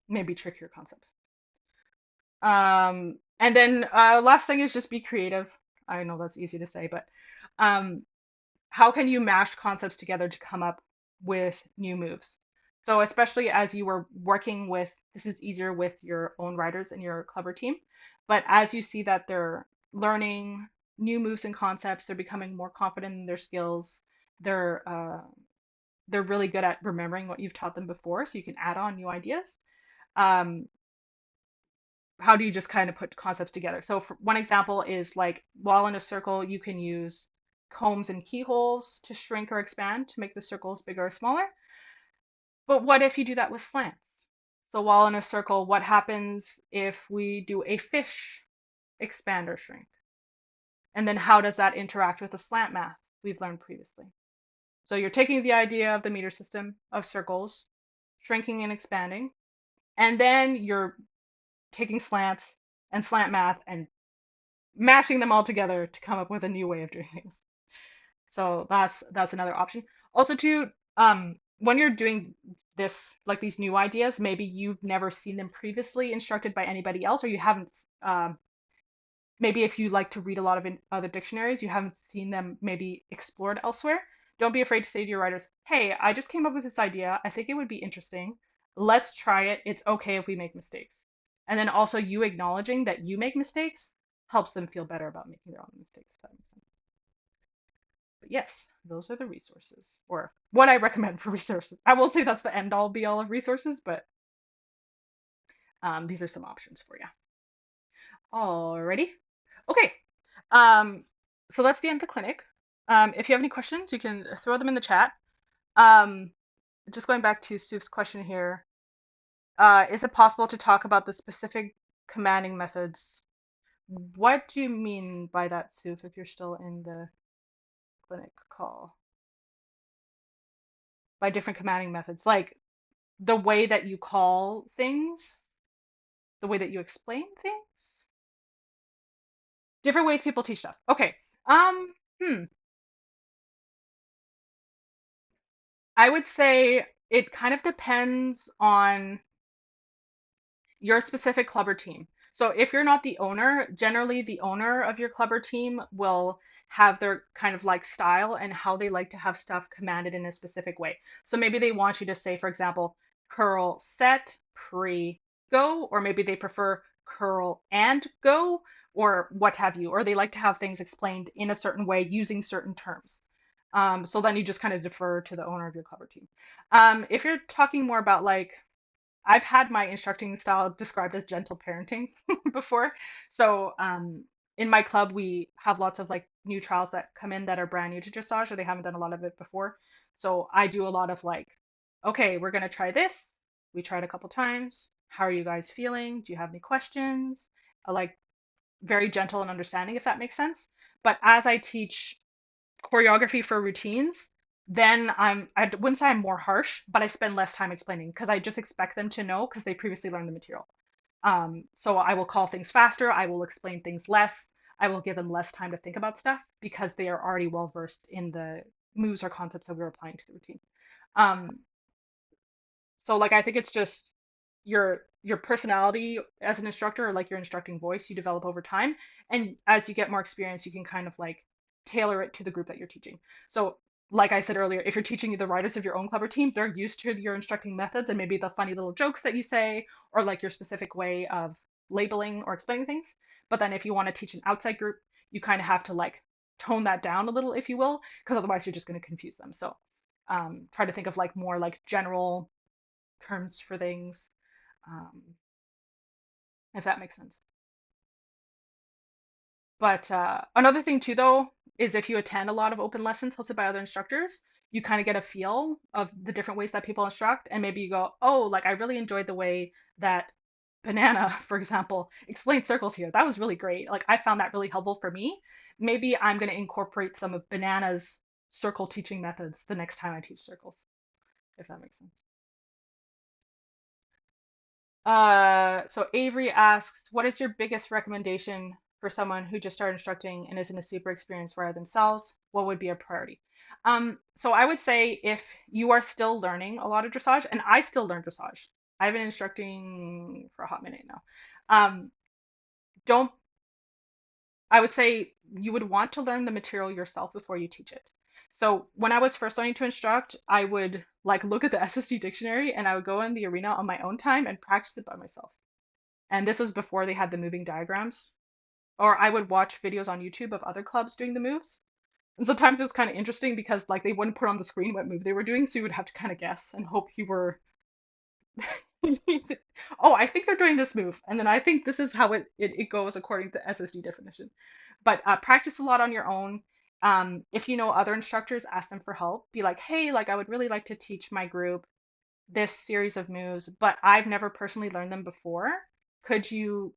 maybe trickier concepts. And then last thing is just be creative. I know that's easy to say, but um, how can you mash concepts together to come up with new moves? So especially as you were working with, this is easier with your own writers and your clever team, but as you see that they're learning new moves and concepts, they're becoming more confident in their skills, they're uh, they're really good at remembering what you've taught them before, so you can add on new ideas. Um, how do you just kind of put concepts together? So for one example is like while in a circle, you can use combs and keyholes to shrink or expand to make the circles bigger or smaller. But what if you do that with slants? So while in a circle, what happens if we do a fish expand or shrink? And then how does that interact with the slant math we've learned previously? So you're taking the idea of the meter system of circles, shrinking and expanding, and then you're taking slants and slant math and mashing them all together to come up with a new way of doing things. So that's another option. Also, too, when you're doing this, like these new ideas, maybe you've never seen them previously instructed by anybody else, or you haven't. Maybe if you like to read a lot of other dictionaries, you haven't seen them maybe explored elsewhere. Don't be afraid to say to your writers, "Hey, I just came up with this idea. I think it would be interesting. Let's try it. It's okay if we make mistakes." And then also you acknowledging that you make mistakes helps them feel better about making their own mistakes, if that makes sense. But yes, those are the resources, or what I recommend for resources. I will say that's the end all be all of resources, but these are some options for you. Alrighty. Okay. Um, so that's the end of the clinic. If you have any questions, you can throw them in the chat. Um, just going back to Suf's question here, is it possible to talk about the specific commanding methods? What do you mean by that, Suf, if you're still in the clinic call? By different commanding methods, like the way that you call things, the way that you explain things, different ways people teach stuff. Okay. Hmm. I would say it kind of depends on your specific club or team. So if you're not the owner, generally the owner of your club or team will have their kind of like style and how they like to have stuff commanded in a specific way. So maybe they want you to say, for example, curl set, pre, go, or maybe they prefer curl and go, or what have you, or they like to have things explained in a certain way using certain terms. So then you just kind of defer to the owner of your club or team. If you're talking more about like I've had my instructing style described as gentle parenting before. So, in my club, we have lots of like new trials that come in that are brand new to dressage or they haven't done a lot of it before. So I do a lot of like, okay, we're gonna try this. We tried a couple times. How are you guys feeling? Do you have any questions? Like very gentle and understanding, if that makes sense. But as I teach choreography for routines, then I wouldn't say I'm more harsh, but I spend less time explaining because I just expect them to know because they previously learned the material. So I will call things faster, I will explain things less, I will give them less time to think about stuff because they are already well versed in the moves or concepts that we're applying to the routine. Um, so like I think it's just your personality as an instructor or like your instructing voice you develop over time. And as you get more experience, you can kind of like tailor it to the group that you're teaching. So like I said earlier, if you're teaching the writers of your own clever team, they're used to your instructing methods and maybe the funny little jokes that you say or like your specific way of labeling or explaining things. But then if you want to teach an outside group, you kind of have to like tone that down a little, if you will, because otherwise you're just going to confuse them. So try to think of like more like general terms for things, um, if that makes sense. But another thing too, though, is if you attend a lot of open lessons hosted by other instructors, you kind of get a feel of the different ways that people instruct, and maybe you go, oh, like I really enjoyed the way that Banana, for example, explained circles here. That was really great. Like I found that really helpful for me. Maybe I'm going to incorporate some of Banana's circle teaching methods the next time I teach circles, if that makes sense. So Avery asks, what is your biggest recommendation for someone who just started instructing and isn't a super experienced rider themselves? What would be a priority? So I would say if you are still learning a lot of dressage, and I still learn dressage, I've been instructing for a hot minute now. Um, don't I would say you would want to learn the material yourself before you teach it. So when I was first learning to instruct, I would like look at the SSD dictionary and I would go in the arena on my own time and practice it by myself. And this was before they had the moving diagrams. Or I would watch videos on YouTube of other clubs doing the moves. And sometimes it was kind of interesting because like they wouldn't put on the screen what move they were doing, so you would have to kind of guess and hope you were oh, I think they're doing this move. And then I think this is how it goes according to SSD definition. But practice a lot on your own. If you know other instructors, ask them for help. Be like, hey, like I would really like to teach my group this series of moves, but I've never personally learned them before. Could you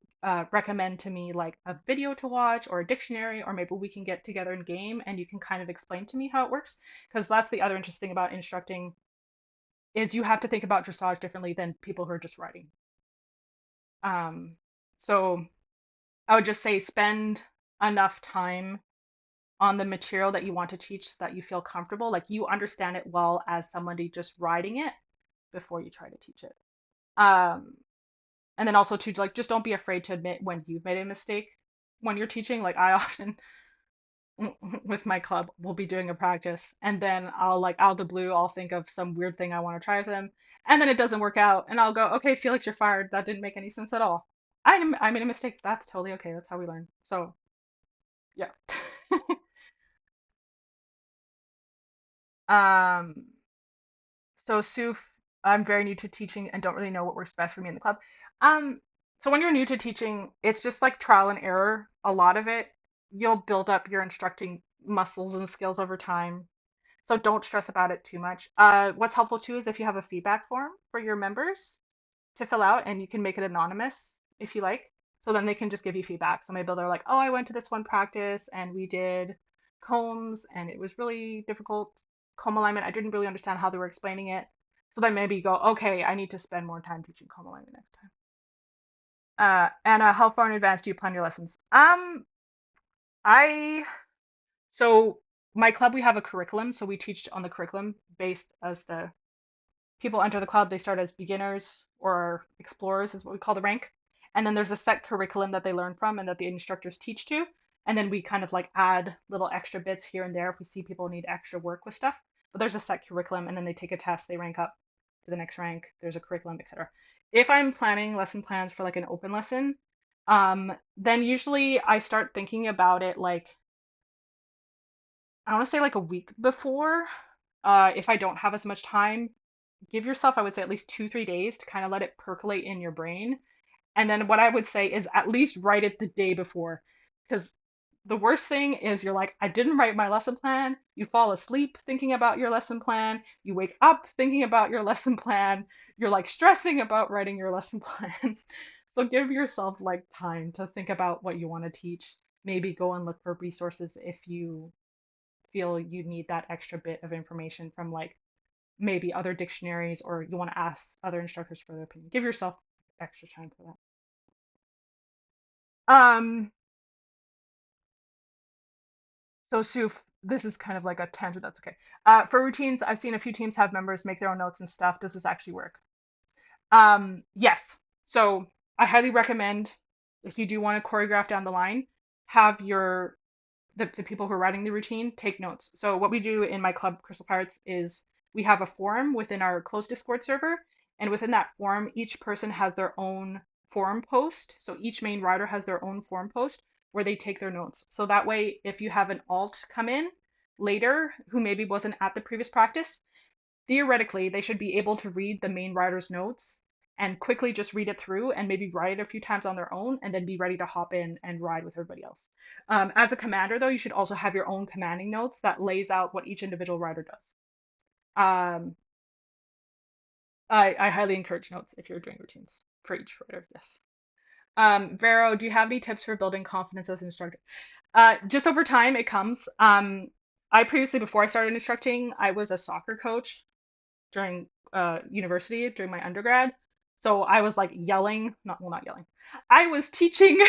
recommend to me like a video to watch or a dictionary, or maybe we can get together in game and you can kind of explain to me how it works? Because that's the other interesting thing about instructing is you have to think about dressage differently than people who are just riding. So I would just say spend enough time on the material that you want to teach so that you feel comfortable, like you understand it well as somebody just riding it before you try to teach it. Um, and then also to like just don't be afraid to admit when you've made a mistake when you're teaching. Like I often with my club we'll be doing a practice and then I'll like out of the blue I'll think of some weird thing I want to try with them and then it doesn't work out and I'll go, okay, Felix, you're fired. That didn't make any sense at all. I made a mistake. That's totally okay. That's how we learn. So yeah. um So, Suf, I'm very new to teaching and don't really know what works best for me in the club. Um, so when you're new to teaching, it's just like trial and error. A lot of it, you'll build up your instructing muscles and skills over time. So don't stress about it too much. What's helpful too is if you have a feedback form for your members to fill out, and you can make it anonymous if you like. So then they can just give you feedback. So maybe they're like, oh, I went to this one practice and we did combs and it was really difficult comb alignment. I didn't really understand how they were explaining it. So then maybe you go, okay, I need to spend more time teaching comb alignment next time. Anna, how far in advance do you plan your lessons? I so my club we have a curriculum, so we teach on the curriculum based as the people enter the club, they start as beginners or explorers, is what we call the rank. And then there's a set curriculum that they learn from and that the instructors teach to. And then we kind of like add little extra bits here and there if we see people need extra work with stuff. But there's a set curriculum, and then they take a test, they rank up to the next rank. There's a curriculum, etc. If I'm planning lesson plans for like an open lesson, then usually I start thinking about it like I want to say like a week before. If I don't have as much time, give yourself, I would say, at least 2, 3 days to kind of let it percolate in your brain. And then what I would say is at least write it the day before. Because the worst thing is you're like, I didn't write my lesson plan. You fall asleep thinking about your lesson plan. You wake up thinking about your lesson plan. You're like stressing about writing your lesson plan. So give yourself like time to think about what you want to teach. Maybe go and look for resources if you feel you need that extra bit of information from like maybe other dictionaries, or you want to ask other instructors for their opinion. Give yourself extra time for that. So Suf, this is kind of like a tangent. That's okay. For routines, I've seen a few teams have members make their own notes and stuff. Does this actually work? Yes. So I highly recommend, if you do want to choreograph down the line, have the people who are writing the routine take notes. So what we do in my club, Crystal Pirates, is we have a forum within our closed Discord server, and within that forum, each person has their own forum post. So each main writer has their own forum post where they take their notes. So that way, if you have an alt come in later who maybe wasn't at the previous practice, theoretically, they should be able to read the main writer's notes and quickly just read it through and maybe write it a few times on their own and then be ready to hop in and ride with everybody else. As a commander, though, you should also have your own commanding notes that lays out what each individual writer does. Um, I highly encourage notes if you're doing routines for each writer. Yes. Vero, do you have any tips for building confidence as an instructor? Just over time, it comes. I previously, before I started instructing, I was a soccer coach during university during my undergrad. So I was like yelling, not well, not yelling. I was teaching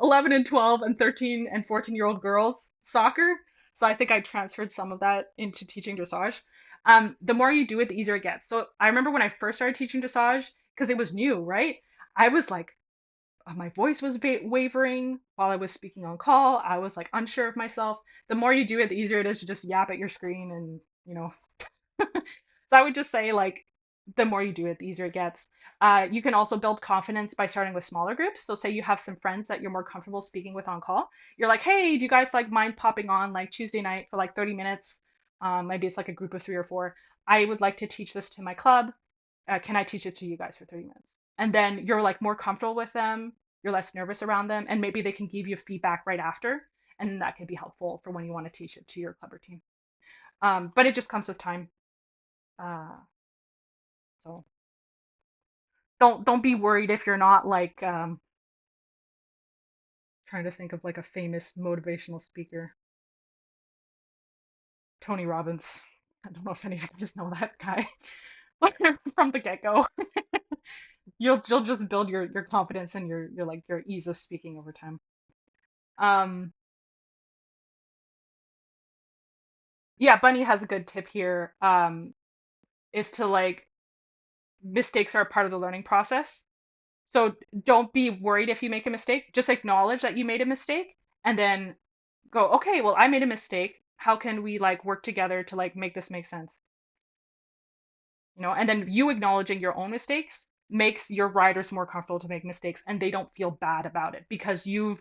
11 and 12 and 13 and 14-year-old girls soccer. So I think I transferred some of that into teaching dressage. The more you do it, the easier it gets. So I remember when I first started teaching dressage, because it was new, right? I was like, my voice was wavering while I was speaking on call. I was like unsure of myself. The more you do it, the easier it is to just yap at your screen and, so I would just say like the more you do it, the easier it gets. You can also build confidence by starting with smaller groups. So say you have some friends that you're more comfortable speaking with on call. You're like, hey, do you guys like mind popping on like Tuesday night for like 30 minutes? Maybe it's like a group of 3 or 4. I would like to teach this to my club. Can I teach it to you guys for 30 minutes? And then you're like more comfortable with them. You're less nervous around them, and maybe they can give you feedback right after, and that can be helpful for when you want to teach it to your club or team. But it just comes with time. Uh, so don't be worried if you're not like trying to think of like a famous motivational speaker. Tony Robbins. I don't know if any of you guys know that guy from the get-go. You'll just build your confidence and your like your ease of speaking over time. Um yeah, Bunny has a good tip here. Is to like mistakes are a part of the learning process. So don't be worried if you make a mistake. Just acknowledge that you made a mistake and then go, okay, well, I made a mistake. How can we like work together to like make this make sense? And then you acknowledging your own mistakes makes your riders more comfortable to make mistakes and they don't feel bad about it because you've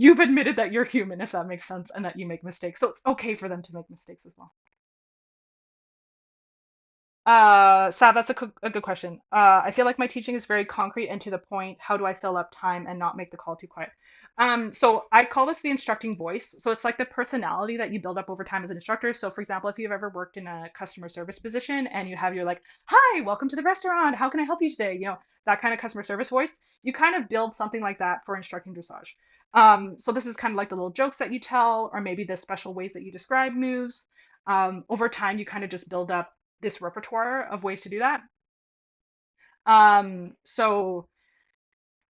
admitted that you're human, if that makes sense, and that you make mistakes. So it's okay for them to make mistakes as well. Sav, that's a good question. I feel like my teaching is very concrete and to the point. How do I fill up time and not make the call too quiet? So I call this the instructing voice. So it's like the personality that you build up over time as an instructor. So for example, if you've ever worked in a customer service position and you have your like, hi, welcome to the restaurant. How can I help you today? That kind of customer service voice. You kind of build something like that for instructing dressage. So this is kind of like the little jokes that you tell, or maybe the special ways that you describe moves. Over time, you kind of just build up this repertoire of ways to do that. So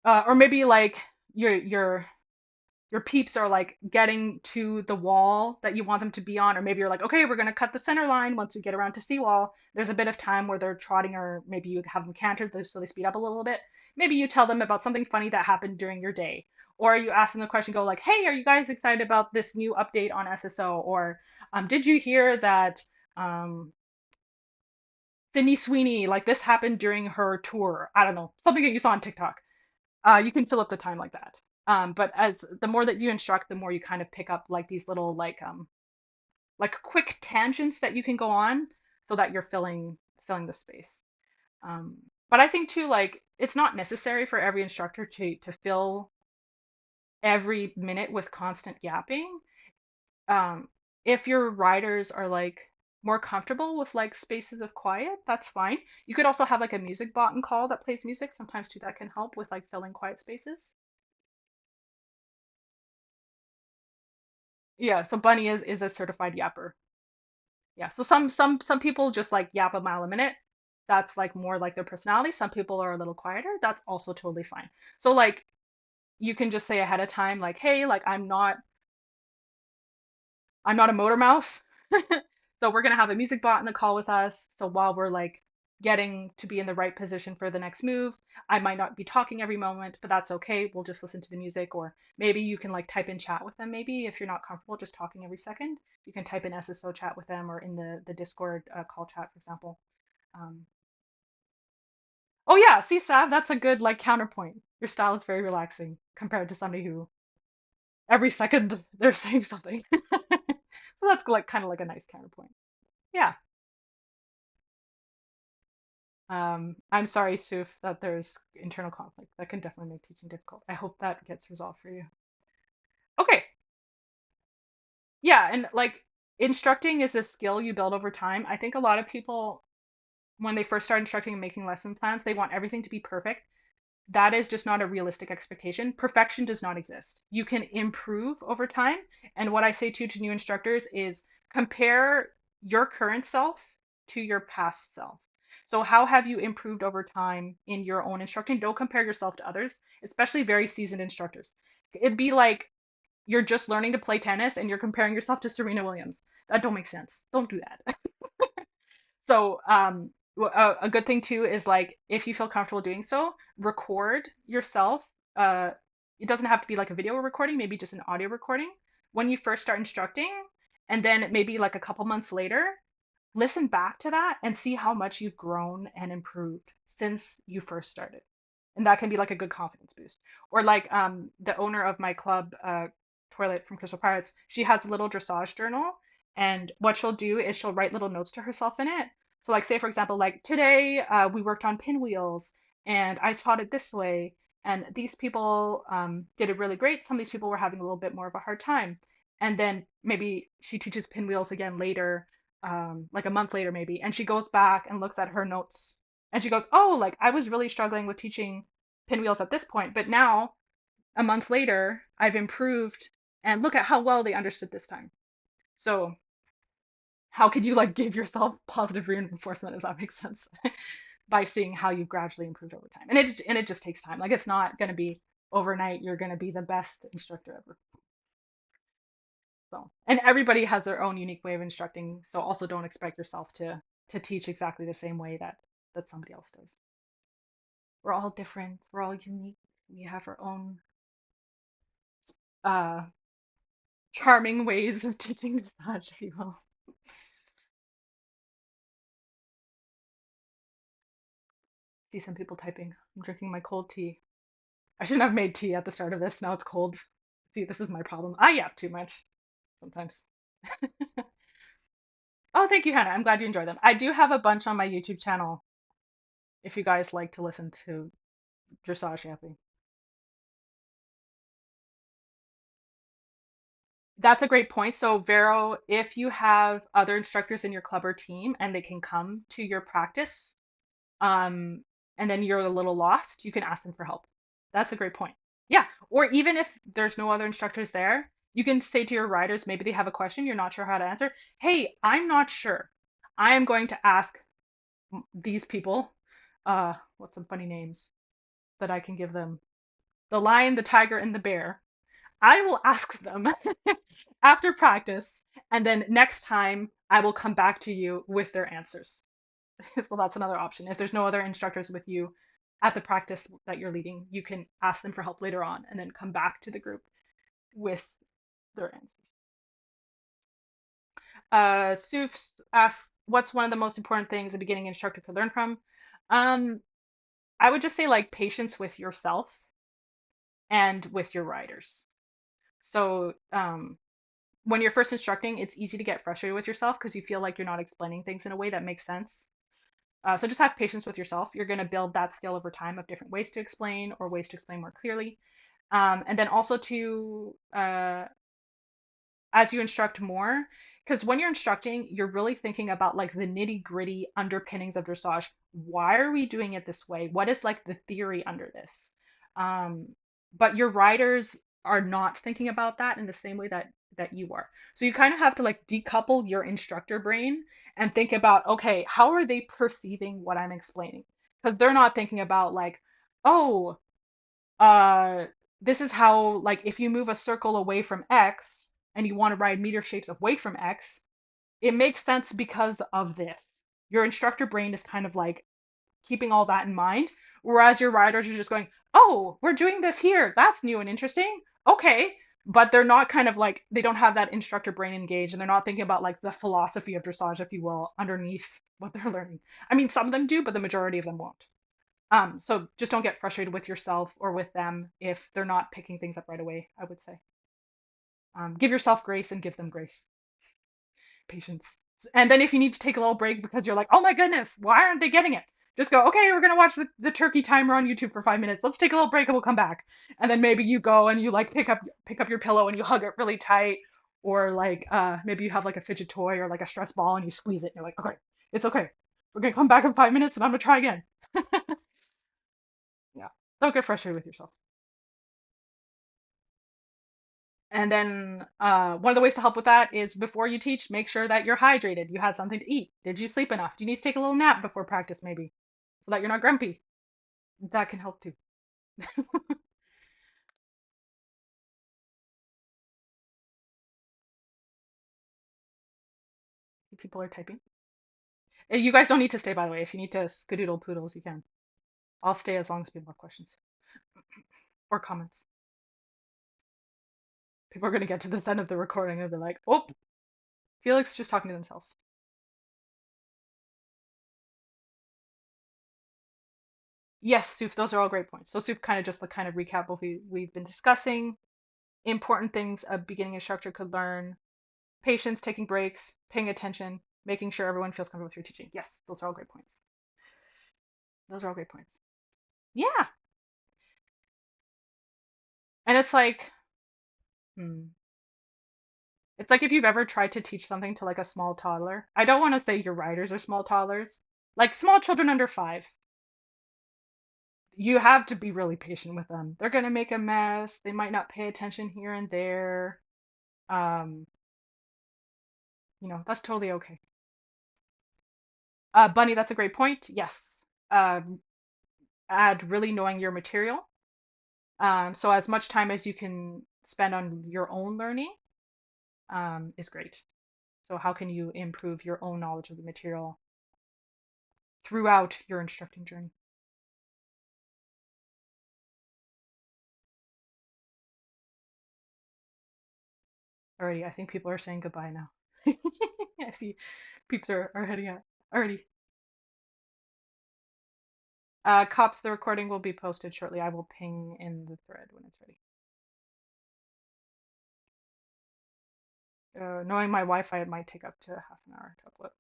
or maybe like you're your peeps are like getting to the wall that you want them to be on, or maybe you're like, okay, we're gonna cut the center line once we get around to seawall. There's a bit of time where they're trotting, or maybe you have them cantered so they speed up a little bit. Maybe you tell them about something funny that happened during your day, or you ask them the question, go like, hey, are you guys excited about this new update on SSO? Or did you hear that um, Sydney Sweeney, like this happened during her tour? I don't know, something that you saw on TikTok. You can fill up the time like that. But as the more that you instruct, the more you kind of pick up like these little like quick tangents that you can go on so that you're filling the space. But I think too, like it's not necessary for every instructor to fill every minute with constant yapping. Um, if your riders are like more comfortable with like spaces of quiet, that's fine. You could also have like a music bot and call that plays music. Sometimes too that can help with like filling quiet spaces. Yeah, so Bunny is a certified yapper. Yeah, so some people just like yap a mile a minute. That's like more like their personality. Some people are a little quieter. That's also totally fine. So like you can just say ahead of time like, "Hey, like I'm not a motor mouth. So we're gonna have a music bot in the call with us. So while we're like getting to be in the right position for the next move, I might not be talking every moment, but that's okay. We'll just listen to the music, or maybe you can like type in chat with them. Maybe if you're not comfortable just talking every second, you can type in SSO chat with them or in the Discord call chat, for example. Um, oh yeah, see, Sav, that's a good like counterpoint. Your style is very relaxing compared to somebody who every second they're saying something. So that's like kind of like a nice counterpoint. Yeah. I'm sorry, Suf, that there's internal conflict. That can definitely make teaching difficult. I hope that gets resolved for you. Okay. Yeah, and like instructing is a skill you build over time. I think a lot of people, when they first start instructing and making lesson plans, they want everything to be perfect. That is just not a realistic expectation. Perfection does not exist. You can improve over time. And what I say to new instructors is compare your current self to your past self. So how have you improved over time in your own instructing? Don't compare yourself to others, especially very seasoned instructors. It'd be like you're just learning to play tennis and you're comparing yourself to Serena Williams. That don't make sense. Don't do that. So, a good thing too is like if you feel comfortable doing so, record yourself. Uh, it doesn't have to be like a video recording, maybe just an audio recording when you first start instructing, and then maybe like a couple months later, listen back to that and see how much you've grown and improved since you first started. And that can be like a good confidence boost. Or like the owner of my club, Toilet from Crystal Pirates, she has a little dressage journal. And what she'll do is she'll write little notes to herself in it. So like say for example, like today we worked on pinwheels and I taught it this way. And these people did it really great. Some of these people were having a little bit more of a hard time. And then maybe she teaches pinwheels again later, like a month later maybe, and she goes back and looks at her notes and she goes, oh, like I was really struggling with teaching pinwheels at this point, but now a month later, I've improved and look at how well they understood this time. So how can you like give yourself positive reinforcement, if that makes sense, by seeing how you've gradually improved over time. And it just takes time. Like it's not gonna be overnight, you're gonna be the best instructor ever. So, and everybody has their own unique way of instructing. So also don't expect yourself to teach exactly the same way that somebody else does. We're all different. We're all unique. We have our own uh charming ways of teaching massage, if you will. See some people typing. I'm drinking my cold tea. I shouldn't have made tea at the start of this. Now it's cold. See, this is my problem. I yap too much sometimes. Oh, thank you, Hannah. I'm glad you enjoy them. I do have a bunch on my YouTube channel if you guys like to listen to dressage yapping. That's a great point. So, Vero, if you have other instructors in your club or team and they can come to your practice, um, and then you're a little lost, you can ask them for help. That's a great point. Yeah. Or even if there's no other instructors there, you can say to your riders, maybe they have a question you're not sure how to answer. Hey, I'm not sure. I am going to ask these people, what's some funny names that I can give them? The lion, the tiger, and the bear. I will ask them after practice, and then next time I will come back to you with their answers. So that's another option. If there's no other instructors with you at the practice that you're leading, you can ask them for help later on and then come back to the group with their answers. Suf asks, what's one of the most important things a beginning instructor could learn from? Um, I would just say like patience with yourself and with your riders. So when you're first instructing, it's easy to get frustrated with yourself because you feel like you're not explaining things in a way that makes sense. So just have patience with yourself. You're going to build that skill over time of different ways to explain or ways to explain more clearly. And then also to as you instruct more, because when you're instructing, you're really thinking about like the nitty gritty underpinnings of dressage. Why are we doing it this way? What is like the theory under this? Um, but your riders are not thinking about that in the same way that you are. So you kind of have to like decouple your instructor brain and think about, okay, how are they perceiving what I'm explaining? Because they're not thinking about like, oh, uh this is how like if you move a circle away from X and you want to ride meter shapes away from X, it makes sense because of this. Your instructor brain is kind of like keeping all that in mind, whereas your riders are just going, oh, we're doing this here, that's new and interesting, okay. But they're not kind of like, they don't have that instructor brain engaged, and they're not thinking about like the philosophy of dressage, if you will, underneath what they're learning. I mean, some of them do, but the majority of them won't. So just don't get frustrated with yourself or with them if they're not picking things up right away, I would say. Give yourself grace and give them grace, patience. And then if you need to take a little break because you're like, oh my goodness, why aren't they getting it? Just go, okay, we're gonna watch the turkey timer on YouTube for 5 minutes. Let's take a little break and we'll come back. And then maybe you go and you like pick up your pillow and you hug it really tight, or like maybe you have like a fidget toy or like a stress ball and you squeeze it and you're like, okay, it's okay. We're gonna come back in 5 minutes and I'm gonna try again. Yeah. Don't get frustrated with yourself. And then one of the ways to help with that is before you teach, make sure that you're hydrated. You had something to eat. Did you sleep enough? Do you need to take a little nap before practice, maybe, so that you're not grumpy? That can help too. People are typing. You guys don't need to stay, by the way. If you need to skadoodle poodles, you can. I'll stay as long as people have questions or comments. People are going to get to this end of the recording and be like, oh, Felix just talking to themselves. Yes, Suf, those are all great points. So Suf kind of just like kind of recap what we've been discussing. Important things a beginning instructor could learn: patience, taking breaks, paying attention, making sure everyone feels comfortable with your teaching. Yes, those are all great points. Those are all great points. Yeah. And it's like, hmm, it's like if you've ever tried to teach something to like a small toddler. I don't want to say your riders are small toddlers, like small children under 5. You have to be really patient with them. They're going to make a mess. They might not pay attention here and there. Um, that's totally okay. Bunny, that's a great point. Yes. Um, add really knowing your material. So as much time as you can spend on your own learning is great. So how can you improve your own knowledge of the material throughout your instructing journey? Alrighty, I think people are saying goodbye now. I see peeps are heading out. Alrighty. Cops, the recording will be posted shortly. I will ping in the thread when it's ready. Knowing my Wi-Fi, it might take up to half an hour to upload.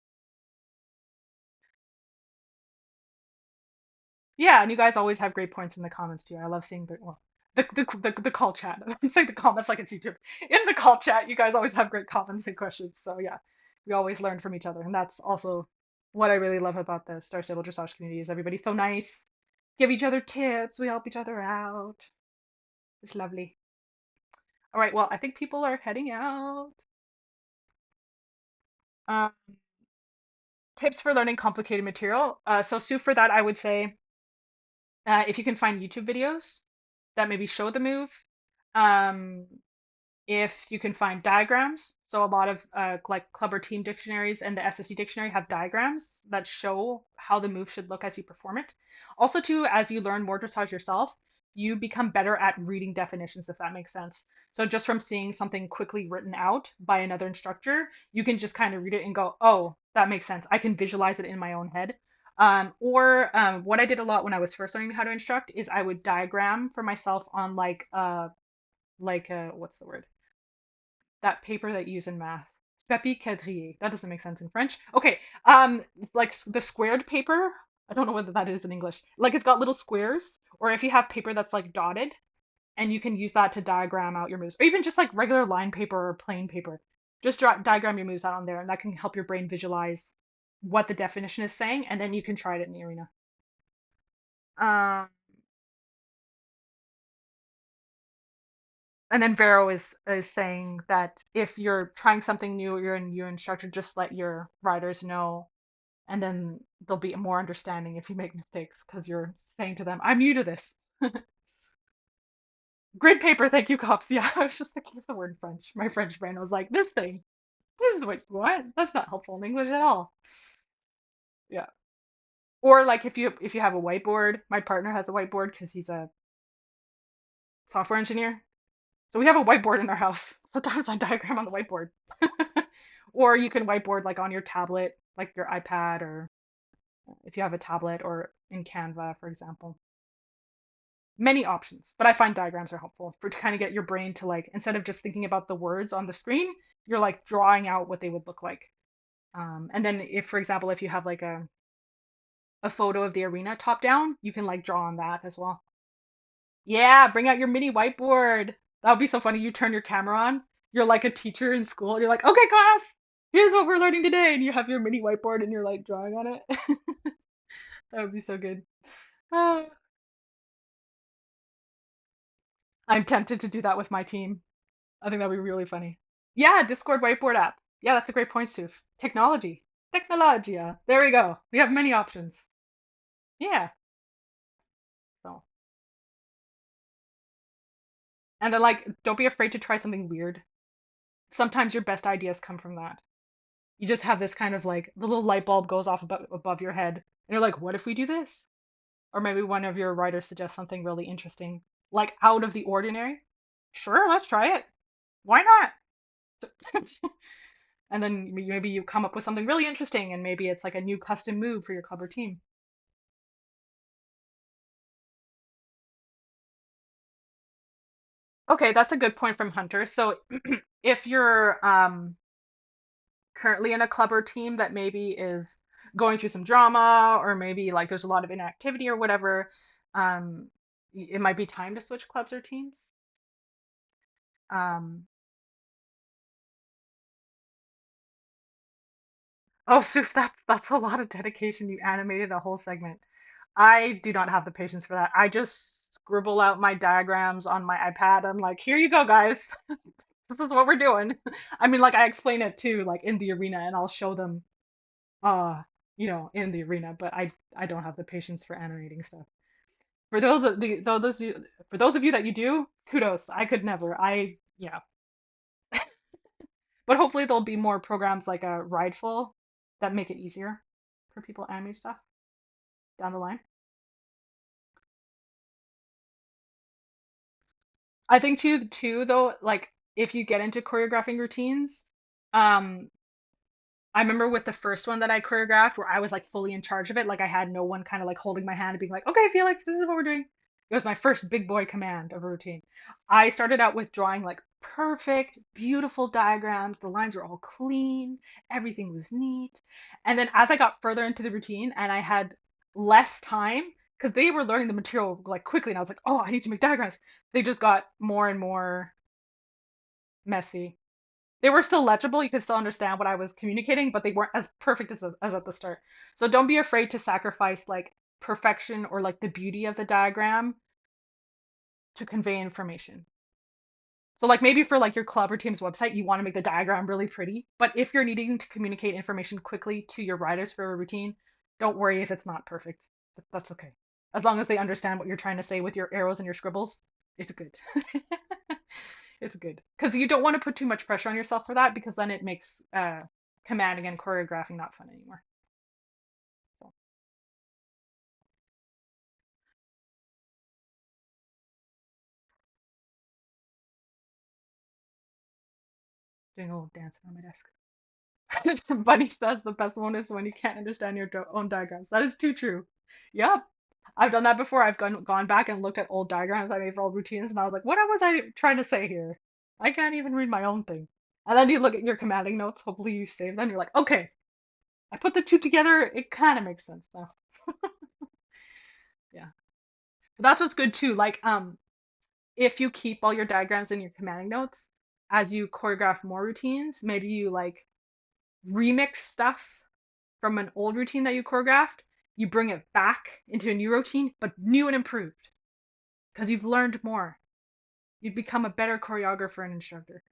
Yeah, and you guys always have great points in the comments too. I love seeing the call chat. I'm saying the comments like it's YouTube. In the call chat, you guys always have great comments and questions. So yeah, we always learn from each other, and that's also what I really love about the Star Stable Dressage community is everybody's so nice. Give each other tips. We help each other out. It's lovely. All right, well, I think people are heading out. Um, tips for learning complicated material. So Sue, for that, I would say if you can find YouTube videos that maybe show the move. Um, if you can find diagrams. So a lot of like club or team dictionaries and the SSD dictionary have diagrams that show how the move should look as you perform it. Also, too, as you learn more dressage yourself, you become better at reading definitions, if that makes sense. So just from seeing something quickly written out by another instructor, you can just kind of read it and go, oh, that makes sense. I can visualize it in my own head. Or what I did a lot when I was first learning how to instruct is I would diagram for myself on what's the word? That paper that you use in math. Papier quadrillé. That doesn't make sense in French. Okay, like the squared paper. I don't know whether that is in English. Like it's got little squares, or if you have paper that's like dotted, and you can use that to diagram out your moves, or even just like regular line paper or plain paper. Just diagram your moves out on there, and that can help your brain visualize what the definition is saying, and then you can try it in the arena. Um, and then Vero is saying that if you're trying something new, you're a new instructor, just let your riders know, and then they'll be more understanding if you make mistakes because you're saying to them, "I'm new to this." Grid paper, thank you, cops. Yeah, I was just thinking of the word French. My French brain was like, "This thing, this is what you want." That's not helpful in English at all. Yeah. Or like if you have a whiteboard, my partner has a whiteboard because he's a software engineer. So we have a whiteboard in our house. Sometimes I diagram on the whiteboard. Or you can whiteboard like on your tablet, like your iPad, or if you have a tablet, or in Canva, for example. Many options, but I find diagrams are helpful for to kind of get your brain to like, instead of just thinking about the words on the screen, you're like drawing out what they would look like. And then if, for example, if you have like a photo of the arena top down, you can like draw on that as well. Yeah, bring out your mini whiteboard. That would be so funny. You turn your camera on. You're like a teacher in school. You're like, okay, class, here's what we're learning today. And you have your mini whiteboard and you're like drawing on it. That would be so good. Ah, I'm tempted to do that with my team. I think that'd be really funny. Yeah, Discord whiteboard app. Yeah, that's a great point, Suf. Technology. Technologia. There we go. We have many options. Yeah. So, and then like, don't be afraid to try something weird. Sometimes your best ideas come from that. You just have this kind of like the little light bulb goes off above your head, and you're like, what if we do this? Or maybe one of your writers suggests something really interesting, like out of the ordinary. Sure, let's try it. Why not? And then maybe you come up with something really interesting, and maybe it's like a new custom move for your club or team. Okay, that's a good point from Hunter. So if you're currently in a club or team that maybe is going through some drama, or maybe like there's a lot of inactivity or whatever, um, it might be time to switch clubs or teams. Um, oh, Suf, that's a lot of dedication. You animated a whole segment. I do not have the patience for that. I just scribble out my diagrams on my iPad. I'm like, here you go, guys. This is what we're doing. I mean, like I explain it too, like in the arena, and I'll show them, uh, in the arena. But I don't have the patience for animating stuff. For those of you that you do, kudos. I could never. Yeah. But hopefully there'll be more programs like a Rideful that make it easier for people to animate stuff down the line. I think too though, like if you get into choreographing routines, um, I remember with the first one that I choreographed where I was like fully in charge of it, like I had no one kind of like holding my hand and being like, okay, Felix, this is what we're doing. It was my first big boy command of a routine. I started out with drawing like perfect, beautiful diagrams. The lines were all clean, everything was neat. And then as I got further into the routine and I had less time, because they were learning the material like quickly, and I was like, oh, I need to make diagrams. They just got more and more messy. They were still legible. You could still understand what I was communicating, but they weren't as perfect as at the start. So don't be afraid to sacrifice like perfection or like the beauty of the diagram to convey information. So like maybe for like your club or team's website, you want to make the diagram really pretty, but if you're needing to communicate information quickly to your riders for a routine, don't worry if it's not perfect. That's okay. As long as they understand what you're trying to say with your arrows and your scribbles, it's good. It's good because you don't want to put too much pressure on yourself for that because then it makes commanding and choreographing not fun anymore. So doing a little dancing on my desk. Bunny says the best one is when you can't understand your own diagrams. That is too true. Yep. I've done that before. I've gone back and looked at old diagrams I made for old routines, and I was like, what was I trying to say here? I can't even read my own thing. And then you look at your commanding notes. Hopefully you save them. You're like, okay, I put the two together. It kind of makes sense now. Yeah. But that's what's good too. Like, if you keep all your diagrams in your commanding notes, as you choreograph more routines, maybe you like remix stuff from an old routine that you choreographed, you bring it back into a new routine, but new and improved because you've learned more. You've become a better choreographer and instructor.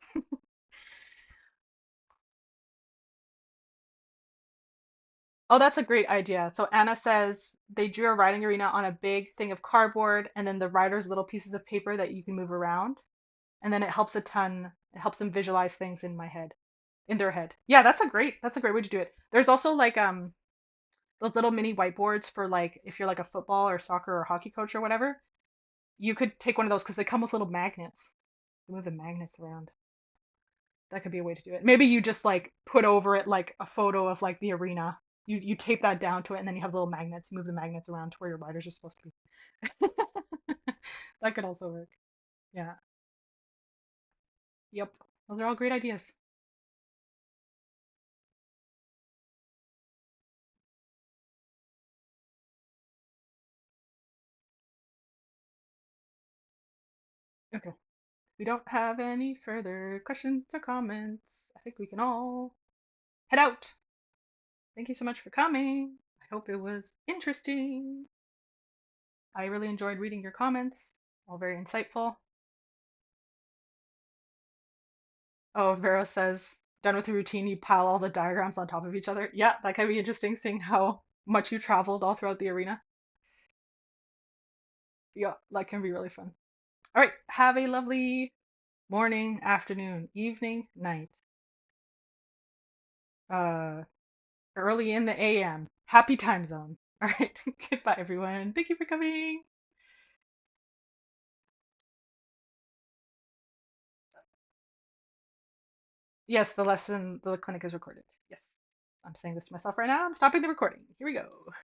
Oh, that's a great idea. So Anna says they drew a riding arena on a big thing of cardboard and then the riders little pieces of paper that you can move around. And then it helps a ton. It helps them visualize things in my head, in their head. Yeah, that's a great way to do it. There's also like those little mini whiteboards for like if you're like a football or soccer or hockey coach or whatever. You could take one of those because they come with little magnets. You move the magnets around. That could be a way to do it. Maybe you just like put over it like a photo of like the arena. You tape that down to it and then you have little magnets. You move the magnets around to where your riders are supposed to be. That could also work. Yeah. Yep. Those are all great ideas. Okay. We don't have any further questions or comments. I think we can all head out. Thank you so much for coming. I hope it was interesting. I really enjoyed reading your comments. All very insightful. Oh, Vero says, done with the routine, you pile all the diagrams on top of each other. Yeah, that could be interesting seeing how much you traveled all throughout the arena. Yeah, that can be really fun. All right, have a lovely morning, afternoon, evening, night. Uh, Early in the AM. Happy time zone. All right, goodbye, everyone. Thank you for coming. Yes, the clinic is recorded. Yes, I'm saying this to myself right now. I'm stopping the recording. Here we go.